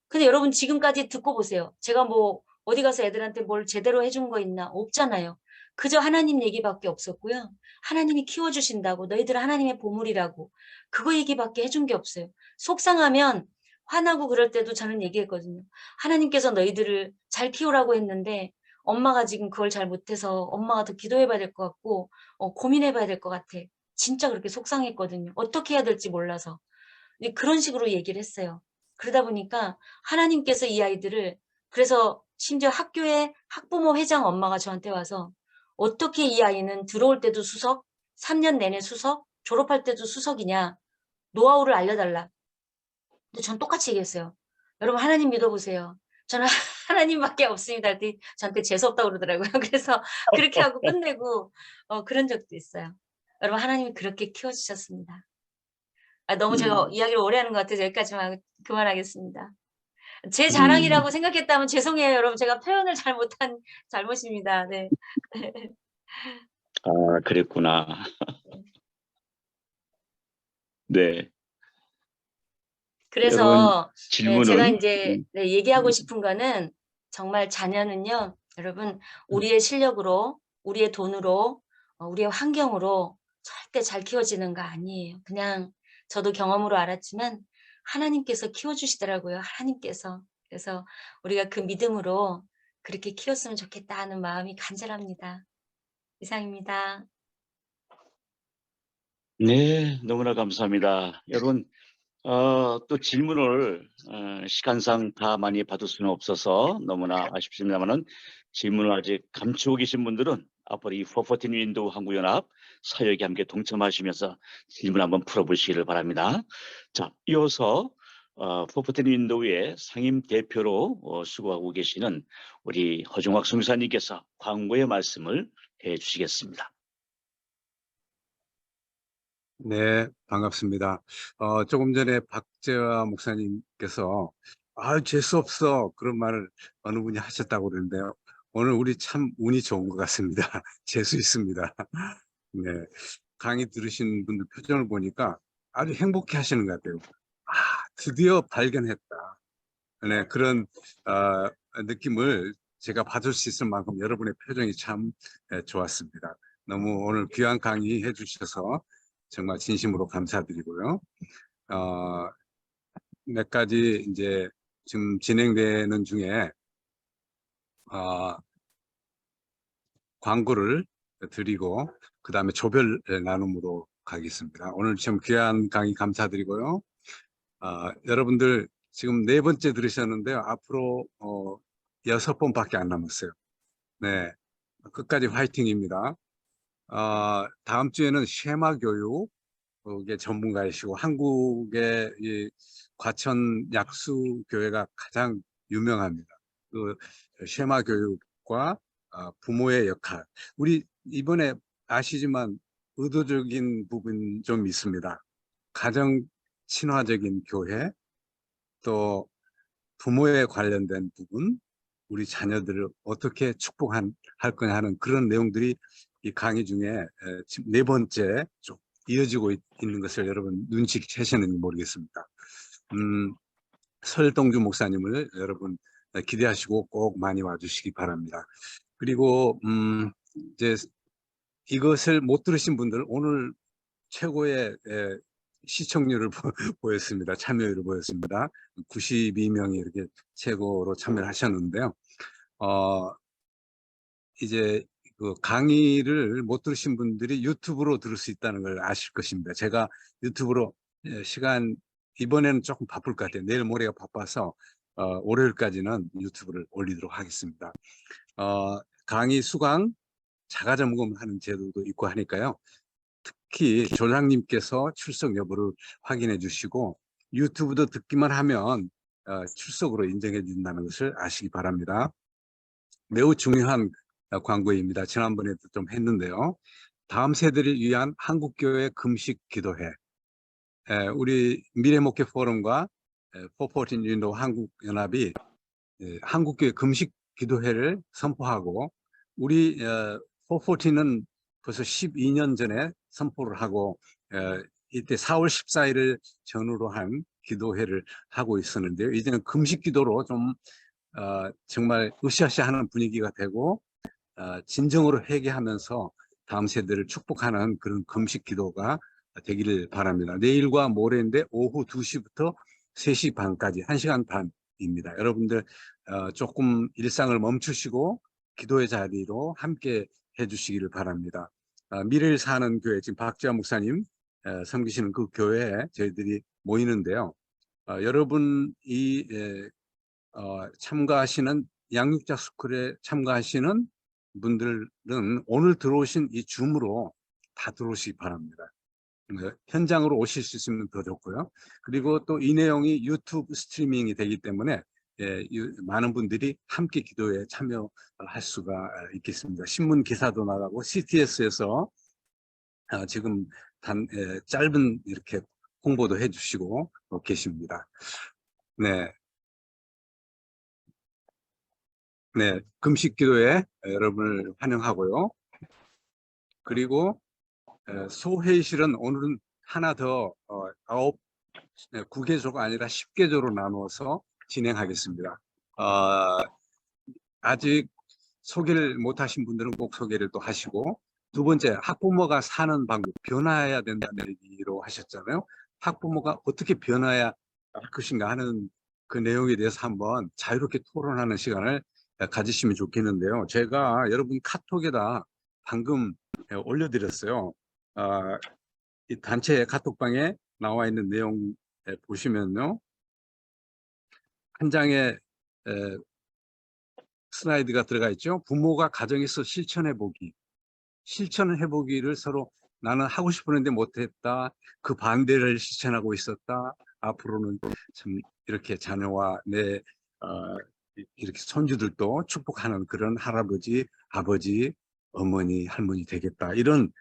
근데 여러분 지금까지 듣고 보세요. 제가 뭐 어디 가서 애들한테 뭘 제대로 해준 거 있나? 없잖아요. 그저 하나님 얘기밖에 없었고요. 하나님이 키워주신다고 너희들은 하나님의 보물이라고 그거 얘기밖에 해준 게 없어요. 속상하면 화나고 그럴 때도 저는 얘기했거든요. 하나님께서 너희들을 잘 키우라고 했는데 엄마가 지금 그걸 잘 못해서 엄마가 더 기도해봐야 될 것 같고 고민해봐야 될 것 같아. 진짜 그렇게 속상했거든요. 어떻게 해야 될지 몰라서. 그런 식으로 얘기를 했어요. 그러다 보니까 하나님께서 이 아이들을 그래서 심지어 학교에 학부모 회장 엄마가 저한테 와서 어떻게 이 아이는 들어올 때도 수석, 3년 내내 수석, 졸업할 때도 수석이냐 노하우를 알려달라. 근데 전 똑같이 얘기했어요. 여러분 하나님 믿어보세요. 저는 하나님밖에 없습니다. 그랬더니 저한테 재수없다고 그러더라고요. 그래서 그렇게 하고 끝내고 그런 적도 있어요. 여러분 하나님이 그렇게 키워주셨습니다. 너무 제가 이야기를 오래 하는 것 같아서 여기까지만 그만하겠습니다. 제 자랑이라고 생각했다면 죄송해요, 여러분. 제가 표현을 잘 못한 잘못입니다. 네. 아, 그랬구나. 네. 여러분 그래서 네, 제가 질문은 이제 얘기하고 싶은 거는 정말 자녀는요, 여러분 우리의 실력으로, 우리의 돈으로, 우리의 환경으로 절대 잘 키워지는 거 아니에요. 그냥 저도 경험으로 알았지만 하나님께서 키워주시더라고요. 하나님께서. 그래서 우리가 그 믿음으로 그렇게 키웠으면 좋겠다 하는 마음이 간절합니다. 이상입니다. 네, 너무나 감사합니다. 여러분 또 질문을 시간상 다 많이 받을 수는 없어서 너무나 아쉽습니다만은 질문을 아직 감추고 계신 분들은 앞으로 이 포퍼틴 윈도우 한국연합 사역에 함께 동참하시면서 질문 한번 풀어보시기를 바랍니다. 자, 이어서 포퍼틴 윈도우의 상임 대표로 수고하고 계시는 우리 허종학 선교사님께서 광고의 말씀을 해주시겠습니다. 네, 반갑습니다. 조금 전에 박재화 목사님께서 재수 없어 그런 말을 어느 분이 하셨다고 그러는데요. 오늘 우리 참 운이 좋은 것 같습니다. 재수 있습니다. 네, 강의 들으신 분들 표정을 보니까 아주 행복해 하시는 것 같아요. 드디어 발견했다. 네, 그런 느낌을 제가 받을 수 있을 만큼 여러분의 표정이 참 좋았습니다. 너무 오늘 귀한 강의 해주셔서 정말 진심으로 감사드리고요. 몇 가지 이제 지금 진행되는 중에 광고를 드리고 그 다음에 조별 나눔으로 가겠습니다. 오늘 참 귀한 강의 감사드리고요. 여러분들 지금 4번째 들으셨는데요. 앞으로 6번밖에 안 남았어요. 네, 끝까지 화이팅입니다. 다음 주에는 쉐마 교육의 전문가이시고 한국의 이 과천 약수 교회가 가장 유명합니다. 그 쉐마 교육과 부모의 역할. 우리 이번에 아시지만 의도적인 부분 좀 있습니다. 가정 친화적인 교회, 또 부모에 관련된 부분, 우리 자녀들을 어떻게 축복할 거냐 하는 그런 내용들이 이 강의 중에 지금 4번째 쭉 이어지고 있는 것을 여러분 눈치채시는지 모르겠습니다. 설동주 목사님을 여러분 기대하시고 꼭 많이 와주시기 바랍니다. 그리고 이제 이것을 못 들으신 분들 오늘 최고의 시청률을 보였습니다. 참여율을 보였습니다. 92명이 이렇게 최고로 참여를 하셨는데요. 이제 그 강의를 못 들으신 분들이 유튜브로 들을 수 있다는 걸 아실 것입니다. 제가 유튜브로 이번에는 조금 바쁠 것 같아요. 내일 모레가 바빠서 월요일까지는 유튜브를 올리도록 하겠습니다. 강의 수강 자가점검하는 제도도 있고 하니까요. 특히 조장님께서 출석 여부를 확인해 주시고 유튜브도 듣기만 하면 출석으로 인정해 준다는 것을 아시기 바랍니다. 매우 중요한 광고입니다. 지난번에도 좀 했는데요. 다음 세대를 위한 한국교회 금식 기도회. 우리 미래목회 포럼과 414 윈도우 한국연합이 한국교회 금식 기도회를 선포하고 우리 414는 벌써 12년 전에 선포를 하고 이때 4월 14일을 전후로 한 기도회를 하고 있었는데요. 이제는 금식 기도로 좀 정말 으쌰으쌰하는 분위기가 되고 진정으로 회개하면서 다음 세대를 축복하는 그런 금식 기도가 되기를 바랍니다. 내일과 모레인데 오후 2시부터 3시 반까지 1시간 반입니다. 여러분들 조금 일상을 멈추시고 기도의 자리로 함께 해주시기를 바랍니다. 미래를 사는 교회, 지금 박지아 목사님 섬기시는 그 교회에 저희들이 모이는데요. 여러분이 참가하시는 양육자 스쿨에 참가하시는 분들은 오늘 들어오신 이 줌으로 다 들어오시기 바랍니다. 현장으로 오실 수 있으면 더 좋고요. 그리고 또 이 내용이 유튜브 스트리밍이 되기 때문에 많은 분들이 함께 기도에 참여할 수가 있겠습니다. 신문 기사도 나가고 CTS에서 지금 짧은 이렇게 홍보도 해주시고 계십니다. 네. 네, 금식 기도에 여러분을 환영하고요. 그리고 소회의실은 오늘은 하나 더 9개조가 아니라 10개조로 나누어서 진행하겠습니다. 아직 소개를 못하신 분들은 꼭 소개를 또 하시고, 두 번째, 학부모가 사는 방법, 변화해야 된다는 얘기로 하셨잖아요. 학부모가 어떻게 변화해야 할 것인가 하는 그 내용에 대해서 한번 자유롭게 토론하는 시간을 가지시면 좋겠는데요. 제가 여러분 카톡에다 방금 올려드렸어요. 이 단체 카톡방에 나와 있는 내용 보시면요. 한 장에 슬라이드가 들어가 있죠. 부모가 가정에서 실천해보기. 실천을 해보기를 서로 나는 하고 싶었는데 못했다. 그 반대를 실천하고 있었다. 앞으로는 참 이렇게 자녀와 내 이렇게 손주들도 축복하는 그런 할아버지, 아버지, 어머니, 할머니 되겠다. 이런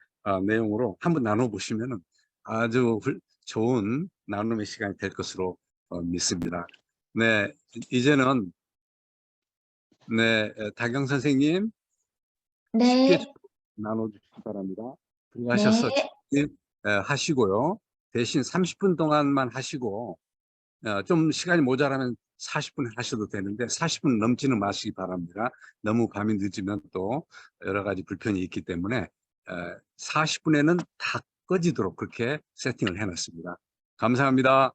내용으로 한번 나눠보시면 아주 좋은 나눔의 시간이 될 것으로 믿습니다. 네, 이제는 네, 다경 선생님 쉽게 네, 나눠주시기 바랍니다. 들어가셔서 네, 하시고요. 대신 30분 동안만 하시고 좀 시간이 모자라면 40분 하셔도 되는데 40분 넘지는 마시기 바랍니다. 너무 밤이 늦으면 또 여러 가지 불편이 있기 때문에 40분에는 다 꺼지도록 그렇게 세팅을 해놨습니다. 감사합니다.